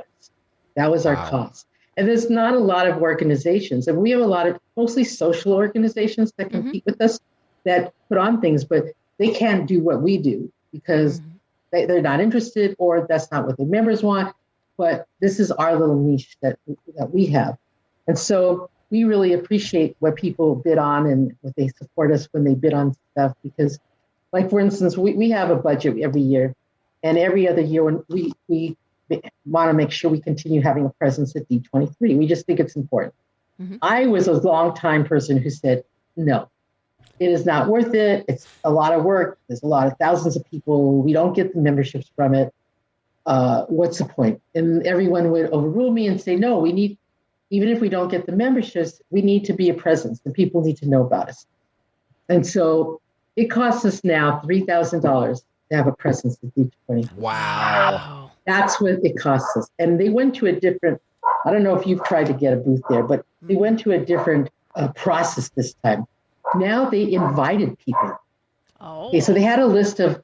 That was our cost. And there's not a lot of organizations, and we have a lot of mostly social organizations that compete with us that put on things, but they can't do what we do because they're not interested, or that's not what their members want. But this is our little niche that we have. And so we really appreciate what people bid on and what they support us when they bid on stuff, because, like, for instance, we have a budget every year, and every other year when we want to make sure we continue having a presence at D23. We just think it's important. I was a long-time person who said, no, it is not worth it. It's a lot of work. There's a lot of thousands of people. We don't get the memberships from it. What's the point? And everyone would overrule me and say, no, even if we don't get the memberships, we need to be a presence. The people need to know about us. And so it costs us now $3,000 to have a presence at D23. Wow. That's what it costs us. And they went to a different, I don't know if you've tried to get a booth there, but they went to a different process this time. Now they invited people. Oh. Okay, so they had a list of,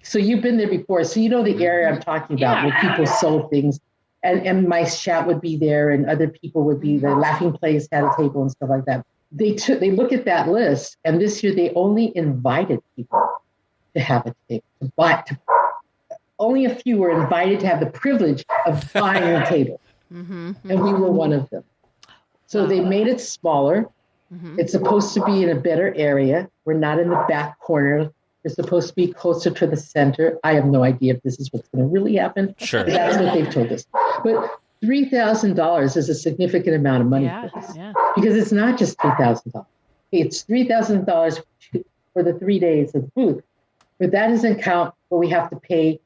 so you've been there before, so you know the area I'm talking about where people sold things. And my chat would be there, and other people would be, the Laughing Place had a table and stuff like that. They look at that list, and this year they only invited people to have a table, only a few were invited to have the privilege of buying a table. And we were one of them. So they made it smaller. It's supposed to be in a better area. We're not in the back corner. We're supposed to be closer to the center. I have no idea if this is what's going to really happen. Sure. But that's what they've told us. But $3,000 is a significant amount of money for us. Because it's not just $3,000. It's $3,000 for the 3 days of the booth. But that doesn't count what we have to pay.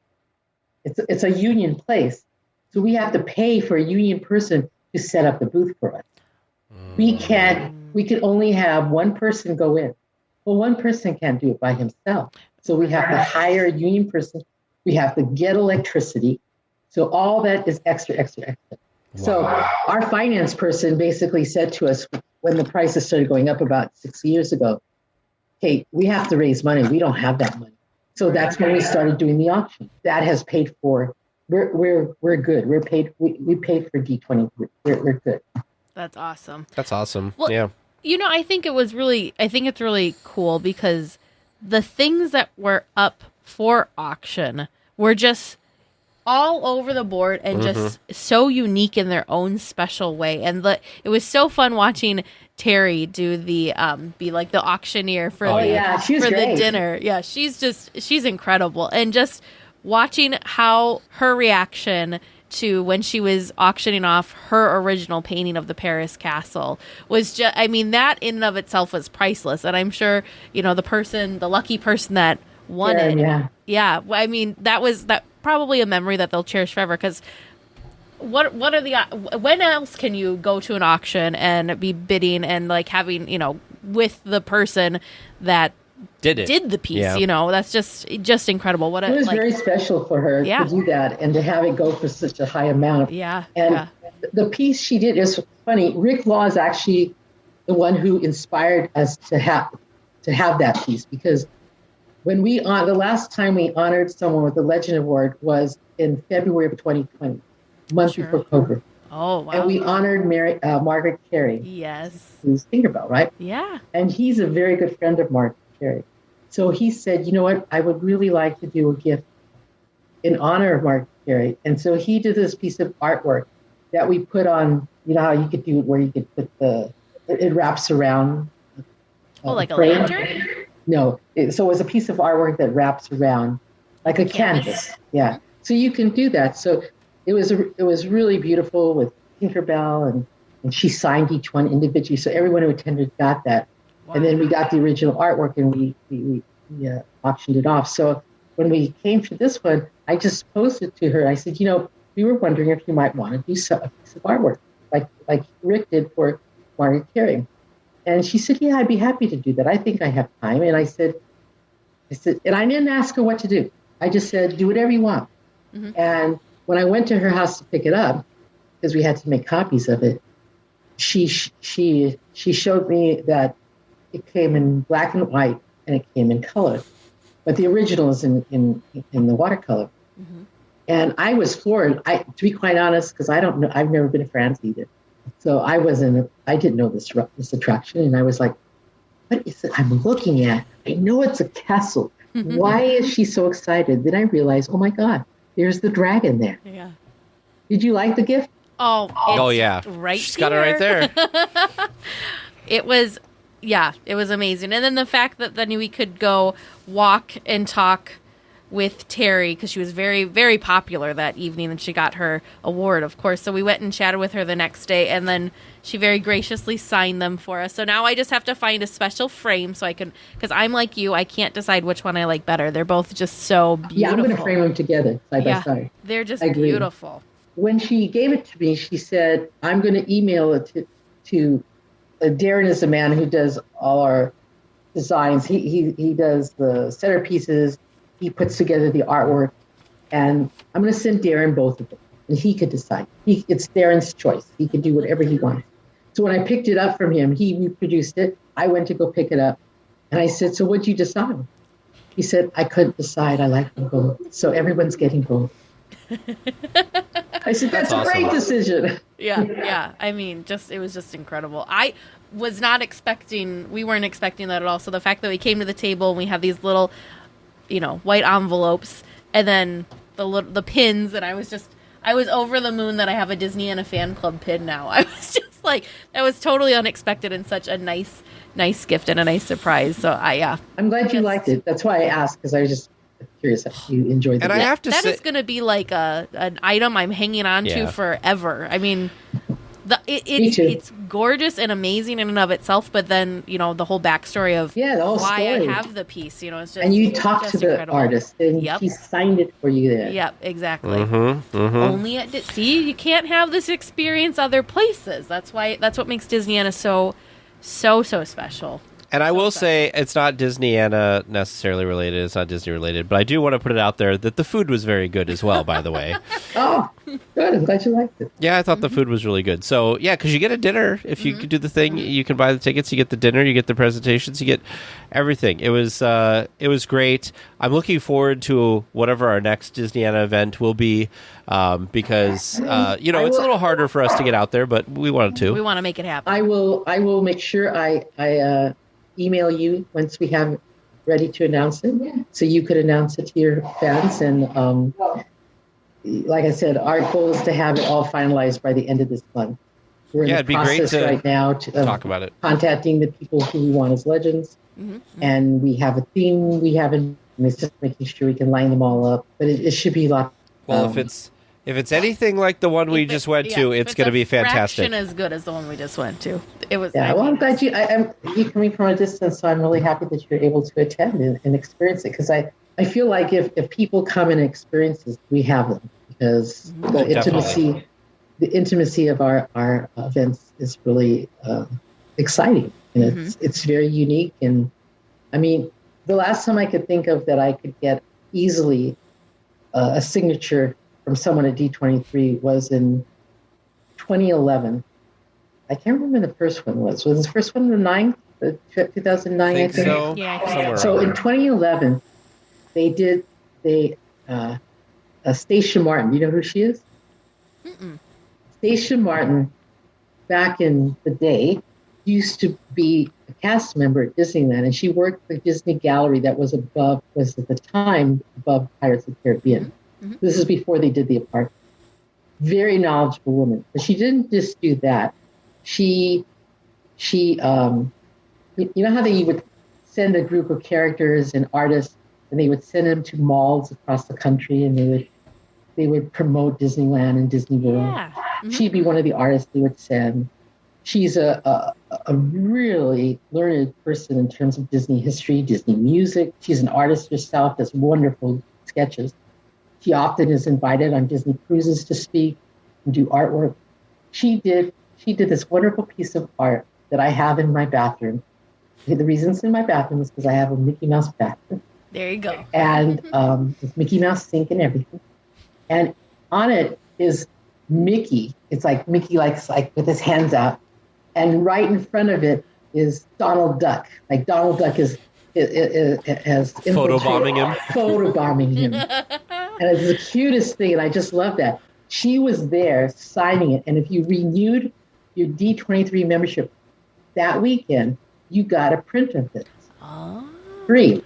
It's a union place. So we have to pay for a union person to set up the booth for us. We can only have one person go in. Well, one person can't do it by himself. So we have to hire a union person. We have to get electricity. So all that is extra. Wow. So our finance person basically said to us when the prices started going up about 6 years ago, hey, we have to raise money. We don't have that money. So that's when we started doing the auction. That has paid for. We're good. We're paid. We paid for D23. We're good. That's awesome. That's awesome. Well, yeah. I think it's really cool because the things that were up for auction were just all over the board and just so unique in their own special way. And it was so fun watching Terry do the be like the auctioneer for the dinner. Yeah, she's incredible. And just watching how her reaction to when she was auctioning off her original painting of the Paris Castle was just, that in and of itself was priceless. And I'm sure, the lucky person that won it. Yeah. That was probably a memory that they'll cherish forever. Cause when else can you go to an auction and be bidding and like having, with the person that did the piece, that's just incredible. It was very special for her to do that and to have it go for such a high amount. The piece she did is funny. Rick Law is actually the one who inspired us to have that piece, because when the last time we honored someone with the Legend Award was in February of 2020, month before COVID. Oh, wow. And we honored Margaret Carey. Yes. Who's Tinkerbell, right? Yeah. And he's a very good friend of Margaret Carey. So he said, you know what, I would really like to do a gift in honor of Margaret Carey. And so he did this piece of artwork that we put on, how you could do it where you could put it wraps around. Like a lantern? No. So it was a piece of artwork that wraps around like a canvas. Yeah. So you can do that. So it was really beautiful with Tinkerbell, and she signed each one individually. So everyone who attended got that. Wow. And then we got the original artwork, and we auctioned it off. So when we came to this one, I just posed it to her. I said, we were wondering if you might want to do a piece of artwork like Rick did for Margaret Carey. And she said, yeah, I'd be happy to do that. I think I have time. And I said, and I didn't ask her what to do. I just said, do whatever you want. Mm-hmm. And when I went to her house to pick it up, because we had to make copies of it, she showed me that it came in black and white and it came in color, but the original is in the watercolor. Mm-hmm. And I was floored. To be quite honest, because I don't know, I've never been to France either, so I didn't know this attraction, and I was like, what is it I'm looking at? I know it's a castle. Why is she so excited? Then I realized, oh my God, there's the dragon there. Yeah. Did you like the gift? Oh, yeah. Right. She's got it right there. It was amazing. And then the fact that then we could go walk and talk with Terry, because she was very, very popular that evening, and she got her award, of course. So we went and chatted with her the next day, and then she very graciously signed them for us. So now I just have to find a special frame so I can, because I'm like you, I can't decide which one I like better. They're both just so beautiful. Yeah, I'm going to frame them together side by side. They're just beautiful. When she gave it to me, she said, I'm going to email it to Darren is the man who does all our designs. He does the centerpieces. He puts together the artwork. And I'm going to send Darren both of them. And he could decide. It's Darren's choice. He can do whatever he wants. So when I picked it up from him, he reproduced it. I went to go pick it up. And I said, so what'd you decide? He said, I couldn't decide. I like them both. So everyone's getting both. I said, that's a great decision. Yeah. I mean, it was just incredible. I was not expecting, we weren't expecting that at all. So the fact that we came to the table and we had these little, white envelopes and then the pins, and I was over the moon that I have a Disneyana fan club pin now. I was just like, that was totally unexpected and such a nice gift and a nice surprise. So I'm glad you liked it. That's why I asked, because I was just curious if you enjoyed it. And I have to that say, is going to be like an item I'm hanging on to forever. I mean, it's gorgeous and amazing in and of itself, but then the whole backstory of the whole why story. I have the piece. It's just, and you talked to the incredible. artist, and he signed it for you there. Yep, exactly. Only you can't have this experience other places. That's what makes Disneyana so special. And I will say, it's not Disneyana necessarily related. It's not Disney related. But I do want to put it out there that the food was very good as well, by the way. Oh, good. I'm glad you liked it. Yeah, I thought the food was really good. So, yeah, because you get a dinner. If you could do the thing, you can buy the tickets. You get the dinner. You get the presentations. You get everything. It was great. I'm looking forward to whatever our next Disneyana event will be, because, it's a little harder for us to get out there, but we wanted to. We want to make it happen. I will make sure I email you once we have it ready to announce it, so you could announce it to your fans. And like I said, our goal is to have it all finalized by the end of this month. We're in the it'd be great process to right now to talk about it, contacting the people who we want as legends, and we have a theme. We haven't. It's just making sure we can line them all up, but it should be a lot. Well, if it's anything like the one we just went to, it's going to be fantastic. Fraction as good as the one we just went to. It was. Yeah, well, I'm glad you coming from a distance, so I'm really happy that you're able to attend and experience it, because I feel like if people come and experience it, we have them, because the intimacy of our events is really exciting, and it's very unique. And I mean, the last time I could think of that I could get easily a signature from someone at D23 was in 2011. I can't remember when the first one was. Was the first one the 2009? I think. So. Yeah. So in 2011, Stacia Martin. You know who she is? Stacia Martin, back in the day, used to be a cast member at Disneyland, and she worked for Disney Gallery that was at the time above Pirates of the Caribbean. This is before they did the apartment. Very knowledgeable woman. But she didn't just do that. She you know how they would send a group of characters and artists, and they would send them to malls across the country, and they would promote Disneyland and Disney World. Yeah. Mm-hmm. She'd be one of the artists they would send. She's a really learned person in terms of Disney history, Disney music. She's an artist herself, does wonderful sketches. She often is invited on Disney cruises to speak and do artwork. She did this wonderful piece of art that I have in my bathroom. The reason it's in my bathroom is because I have a Mickey Mouse bathroom. There you go. And with Mickey Mouse sink and everything. And on it is Mickey. It's like Mickey like with his hands out. And right in front of it is Donald Duck. Like Donald Duck has photobombing him. Photobombing him. And it's the cutest thing, and I just love that. She was there signing it, and if you renewed your D23 membership that weekend, you got a print of it. Free.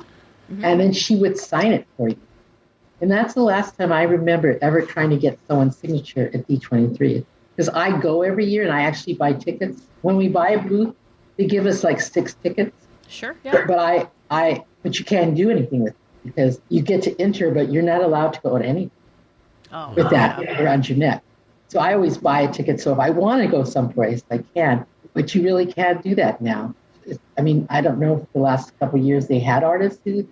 Mm-hmm. And then she would sign it for you. And that's the last time I remember ever trying to get someone's signature at D23. Because I go every year and I actually buy tickets. When we buy a booth, they give us like 6 tickets. Sure, yeah. But you can't do anything with it because you get to enter, but you're not allowed to go to anything with that around your neck. So I always buy a ticket. So if I want to go someplace, I can. But you really can't do that now. I mean, I don't know if the last couple of years they had artists who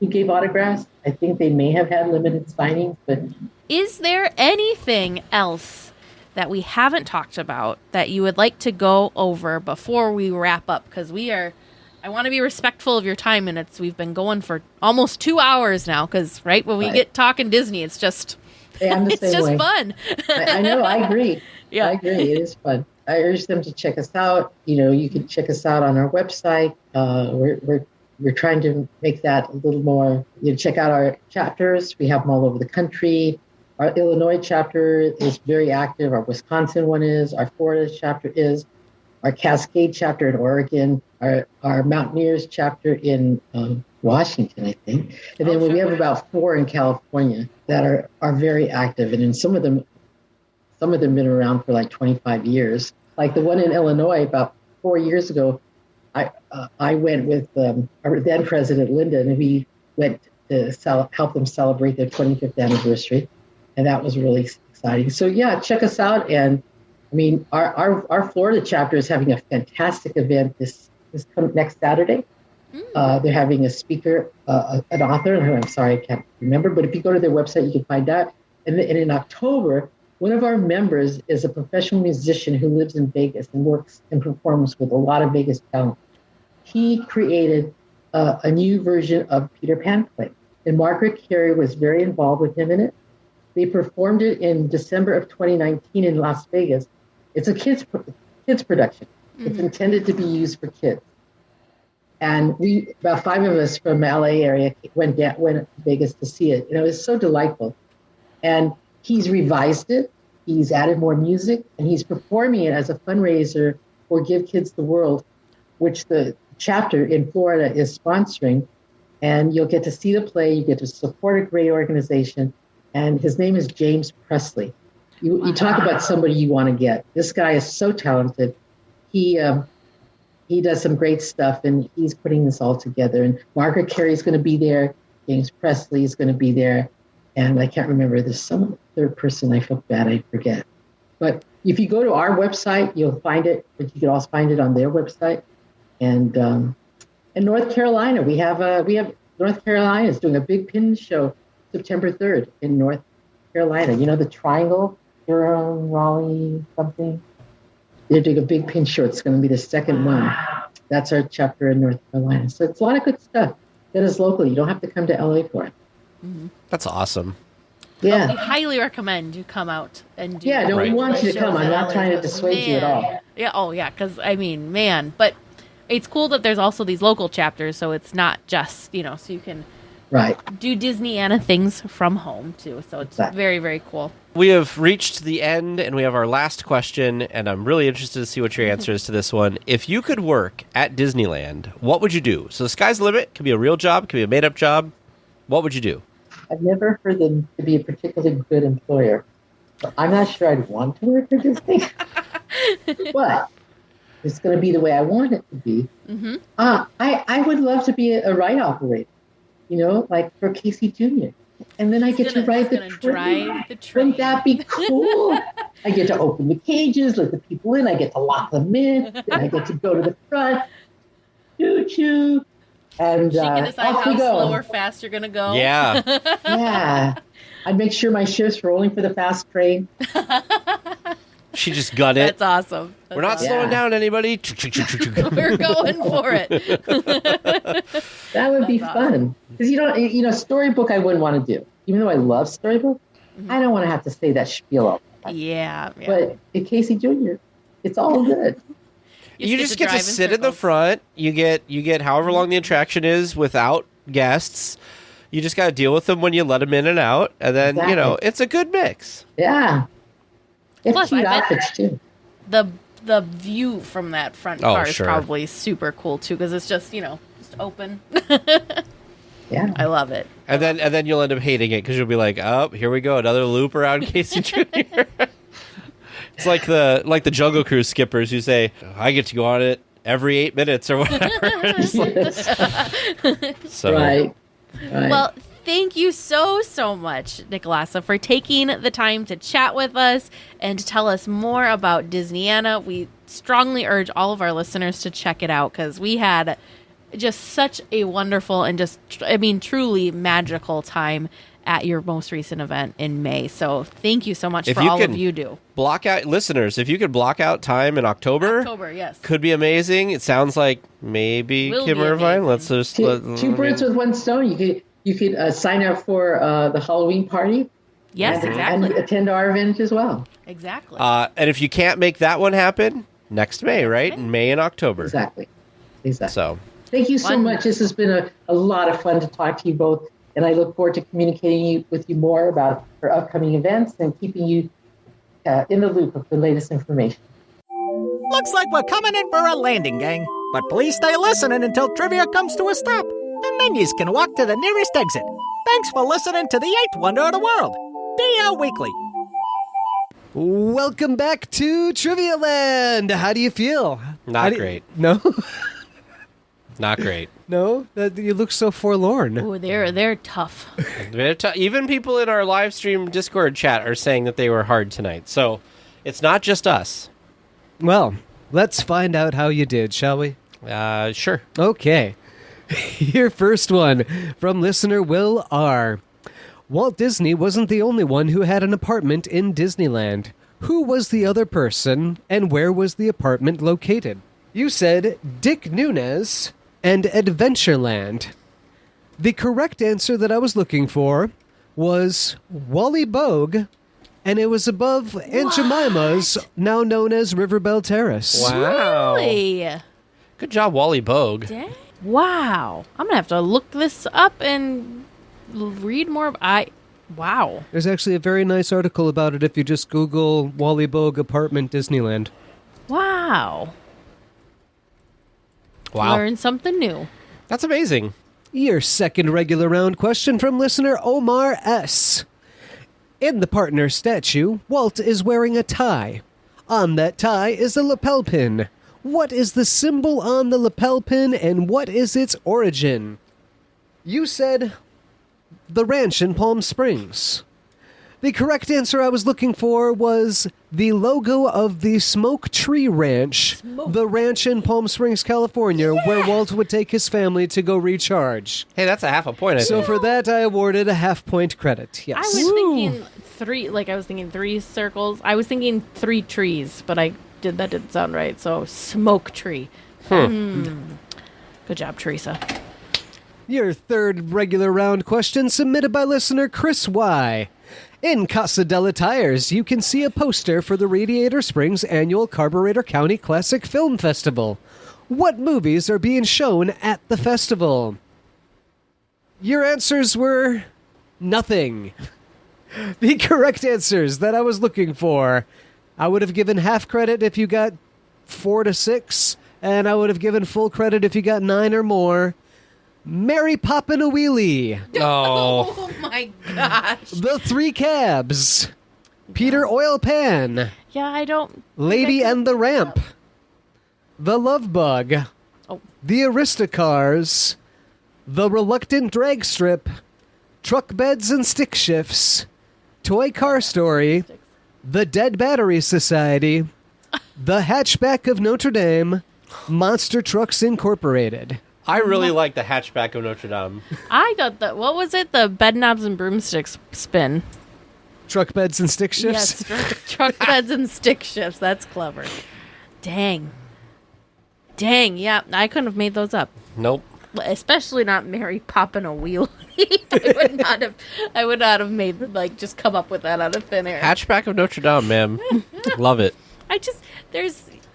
gave autographs. I think they may have had limited signings, but is there anything else that we haven't talked about that you would like to go over before we wrap up? Because I want to be respectful of your time, and we've been going for almost 2 hours now. Because when we get talking Disney, it's just fun. I know. I agree. Yeah. I agree. It is fun. I urge them to check us out. You can check us out on our website. We're trying to make that a little more. Check out our chapters. We have them all over the country. Our Illinois chapter is very active. Our Wisconsin one is. Our Florida chapter is. Our Cascade chapter in Oregon. Our Mountaineers chapter in Washington, I think. And then we have about 4 in California that are very active. And then some of them been around for like 25 years. Like the one in Illinois about 4 years ago, I went with our then president, Linda, and we went to help them celebrate their 25th anniversary. And that was really exciting. So yeah, check us out. And I mean, our Florida chapter is having a fantastic event this next Saturday. They're having a speaker, an author, I'm sorry, I can't remember, but if you go to their website, you can find out. And in October, one of our members is a professional musician who lives in Vegas and works and performs with a lot of Vegas talent. He created a new version of Peter Pan play. And Margaret Carey was very involved with him in it. They performed it in December of 2019 in Las Vegas. It's a kids production. Mm-hmm. It's intended to be used for kids. And about 5 of us from the LA area went to Vegas to see it. And it was so delightful. And he's revised it. He's added more music, and he's performing it as a fundraiser for Give Kids the World, which the chapter in Florida is sponsoring. And you'll get to see the play. You get to support a great organization. And his name is James Presley. You talk about somebody you want to get. This guy is so talented. He does some great stuff, and he's putting this all together. And Margaret Carey is going to be there. James Presley is going to be there. And I can't remember. There's some third person. I feel bad. I forget. But if you go to our website, you'll find it. But you can also find it on their website. And in North Carolina, we have North Carolina is doing a big pin show September 3rd in North Carolina. You know, the Triangle, Durham, Raleigh, something. They're doing a big pin show. It's going to be the second one. That's our chapter in North Carolina. So it's a lot of good stuff that is local. You don't have to come to LA for it. Mm-hmm. That's awesome. Yeah. We highly recommend you come out and do. Yeah, no, we want you to come. I'm not trying to dissuade you at all. Yeah. Oh, yeah. Because I mean, man, but it's cool that there's also these local chapters, so it's not just so you can do Disneyana things from home too. So it's very, very cool. We have reached the end, and we have our last question, and I'm really interested to see what your answer is to this one. If you could work at Disneyland, what would you do? So the sky's the limit. It could be a real job. It could be a made-up job. What would you do? I've never heard them to be a particularly good employer. So I'm not sure I'd want to work for Disney. But it's going to be the way I want it to be. Mm-hmm. I would love to be a ride operator, like for Casey Jr. And then I get to ride the train. Drive the train. Wouldn't that be cool? I get to open the cages, let the people in. I get to lock them in. Then I get to go to the front. Choo-choo. And She can decide off how we go. slow or fast you're going to go. Yeah. Yeah. I'd make sure my shifts were only for the fast train. She just got it. That's awesome. We're not awesome. slowing down anybody. We're going for it. That would be That's fun. Because storybook I wouldn't want to do. Even though I love storybook, I don't want to have to say that spiel all the time. Yeah. But in Casey Jr., it's all good. You just get to drive in sit in the circles. front. You get however long the attraction is without guests. You just got to deal with them when you let them in and out. And then, Exactly. it's a good mix. Yeah. They have Plus, cute I bet- outfits, too. The view from that front Oh, car is sure. probably super cool too because it's just just open. Yeah. I love it. And then you'll end up hating it because you'll be like, oh, here we go, another loop around Casey Jr. It's like the Jungle Cruise skippers who say, I get to go on it every 8 minutes or whatever. It's like- so Right. Well, thank you so much, Nicolasa, for taking the time to chat with us and to tell us more about Disneyana. We strongly urge all of our listeners to check it out because we had just such a wonderful and truly magical time at your most recent event in May. So thank you so much If for you all can of you do. block out, listeners, if you could block out time in October, Yes. could be amazing. It sounds like maybe Will Kim be Irvine. amazing. Let's just Two birds with one stone. You could sign up for the Halloween party. Yes, and exactly. attend our event as well. Exactly. and if you can't make that one happen, next May, right? In May and October. Exactly. So Thank you so Wonderful. much. This has been a lot of fun to talk to you both. And I look forward to communicating with you more about our upcoming events and keeping you in the loop of the latest information. Looks like we're coming in for a landing, gang. But please stay listening until trivia comes to a stop. And then you can walk to the nearest exit. Thanks for listening to the 8th wonder of the world, DL Weekly. Welcome back to Trivia Land. How do you feel? Not great. No? not great. No? You look so forlorn. Ooh, they're tough. Even people in our live stream Discord chat are saying that they were hard tonight. So it's not just us. Well, let's find out how you did, shall we? Sure. Okay. Your first one from listener Will R. Walt Disney wasn't the only one who had an apartment in Disneyland. Who was the other person, and where was the apartment located? You said Dick Nunes and Adventureland. The correct answer that I was looking for was Wally Bogue, and it was above Aunt Jemima's, now known as Riverbell Terrace. Wow. Really? Good job, Wally Bogue. Dang. Wow. I'm going to have to look this up and read more. Wow. There's actually a very nice article about it if you just Google Wally Bogue apartment Disneyland. Wow. Wow. Learn something new. That's amazing. Your second regular round question from listener Omar S. In the partner statue, Walt is wearing a tie. On that tie is a lapel pin. What is the symbol on the lapel pin and what is its origin? You said the ranch in Palm Springs. The correct answer I was looking for was the logo of the Smoke Tree Ranch, the ranch in Palm Springs, California, where Walt would take his family to go recharge. Hey, that's a half a point, I So think. for that, I awarded a half-point credit. Yes. I was thinking three circles. I was thinking 3 trees, but that didn't sound right. So smoke tree. Good job, Teresa. Your third regular round question submitted by listener Chris Y. In Casa Della Tires, you can see a poster for the Radiator Springs annual Carburetor County Classic Film Festival. What movies are being shown at the festival? Your answers were nothing. The correct answers that I was looking for, I would have given half credit if you got 4 to 6, and I would have given full credit if you got 9 or more. Mary Poppin' a Wheelie, Oh. Oh my gosh. The Three Cabs, Peter Oil Pan, Yeah, I don't. Lady I and the Ramp, the Love Bug, the Aristocars, the Reluctant Drag Strip, Truck Beds and Stick Shifts, Toy Car Story, the Dead Battery Society, the Hatchback of Notre Dame, Monster Trucks Incorporated. I really like the Hatchback of Notre Dame. I got the, what was it? The Bed Knobs and Broomsticks spin. Truck Beds and Stick Shifts? Yes, truck beds and stick shifts. That's clever. Dang, yeah, I couldn't have made those up. Nope. Especially not Mary popping a wheel. I would not have made, like, just come up with that out of thin air. Hatchback of Notre Dame, man. Love it.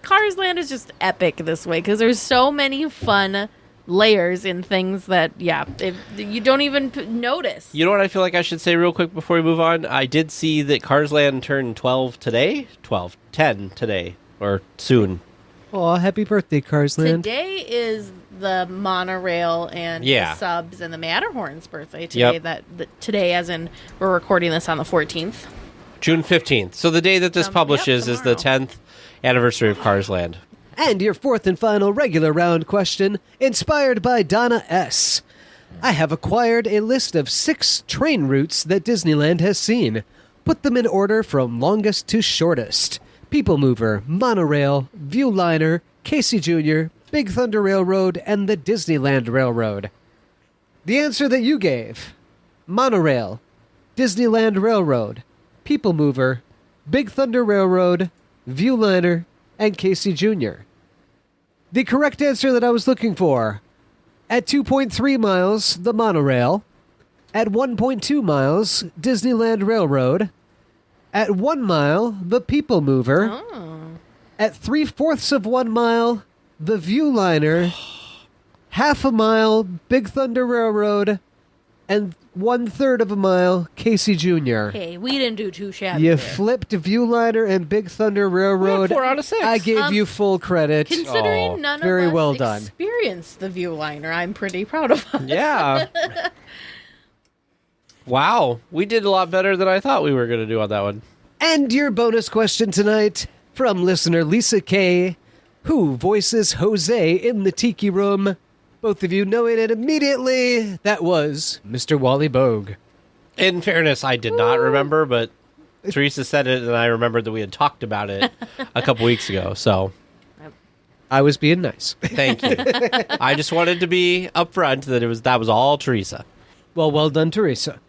Cars Land is just epic this way, because there's so many fun layers in things that, you don't even notice. You know what I feel like I should say real quick before we move on? I did see that Cars Land turned 10 today, or soon. Oh, happy birthday, Cars Land. Today is the monorail and the subs and the Matterhorn's birthday today. Today, as in we're recording this on the 14th. June 15th. So the day that this publishes is the 10th anniversary of Cars Land. And your fourth and final regular round question, inspired by Donna S. I have acquired a list of 6 train routes that Disneyland has seen. Put them in order from longest to shortest. People Mover, Monorail, Viewliner, Casey Jr., Big Thunder Railroad, and the Disneyland Railroad. The answer that you gave: Monorail, Disneyland Railroad, People Mover, Big Thunder Railroad, Viewliner, and Casey Jr. The correct answer that I was looking for: at 2.3 miles, the Monorail; at 1.2 miles, Disneyland Railroad; at 1 mile, the People Mover; at 3/4 of 1 mile, the Viewliner; half a mile, Big Thunder Railroad; and 1/3 of a mile, Casey Jr. Hey, we didn't do too shabby. You there. flipped Viewliner and Big Thunder Railroad. 4 out of 6. I gave you full credit. Considering none very of us well done. experienced the Viewliner, I'm pretty proud of us. Yeah. Wow. We did a lot better than I thought we were going to do on that one. And your bonus question tonight from listener Lisa K. Who voices Jose in the Tiki Room? Both of you knowing it immediately, that was Mr. Wally Bogue. In fairness, I did not remember, but Teresa said it, and I remembered that we had talked about it a couple weeks ago, so... I was being nice. Thank you. I just wanted to be upfront that that was all Teresa. Well done, Teresa.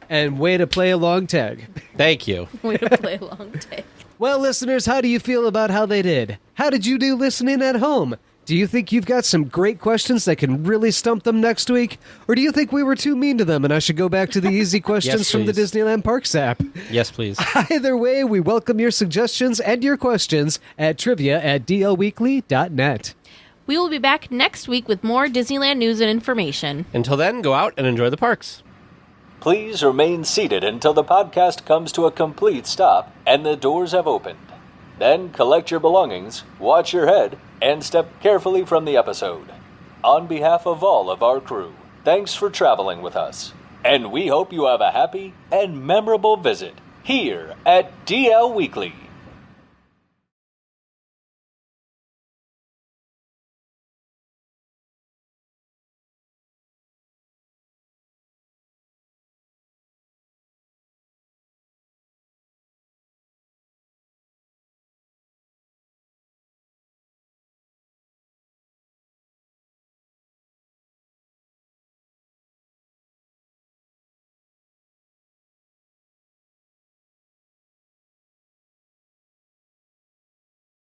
And way to play a long tag. Thank you. Way to play a long day. Well, listeners, how do you feel about how they did? How did you do listening at home? Do you think you've got some great questions that can really stump them next week? Or do you think we were too mean to them and I should go back to the easy questions Yes, from the please. Disneyland Parks app? Yes, please. Either way, we welcome your suggestions and your questions at trivia@dlweekly.net. We will be back next week with more Disneyland news and information. Until then, go out and enjoy the parks. Please remain seated until the podcast comes to a complete stop and the doors have opened. Then collect your belongings, watch your head, and step carefully from the episode. On behalf of all of our crew, thanks for traveling with us. And we hope you have a happy and memorable visit here at DL Weekly.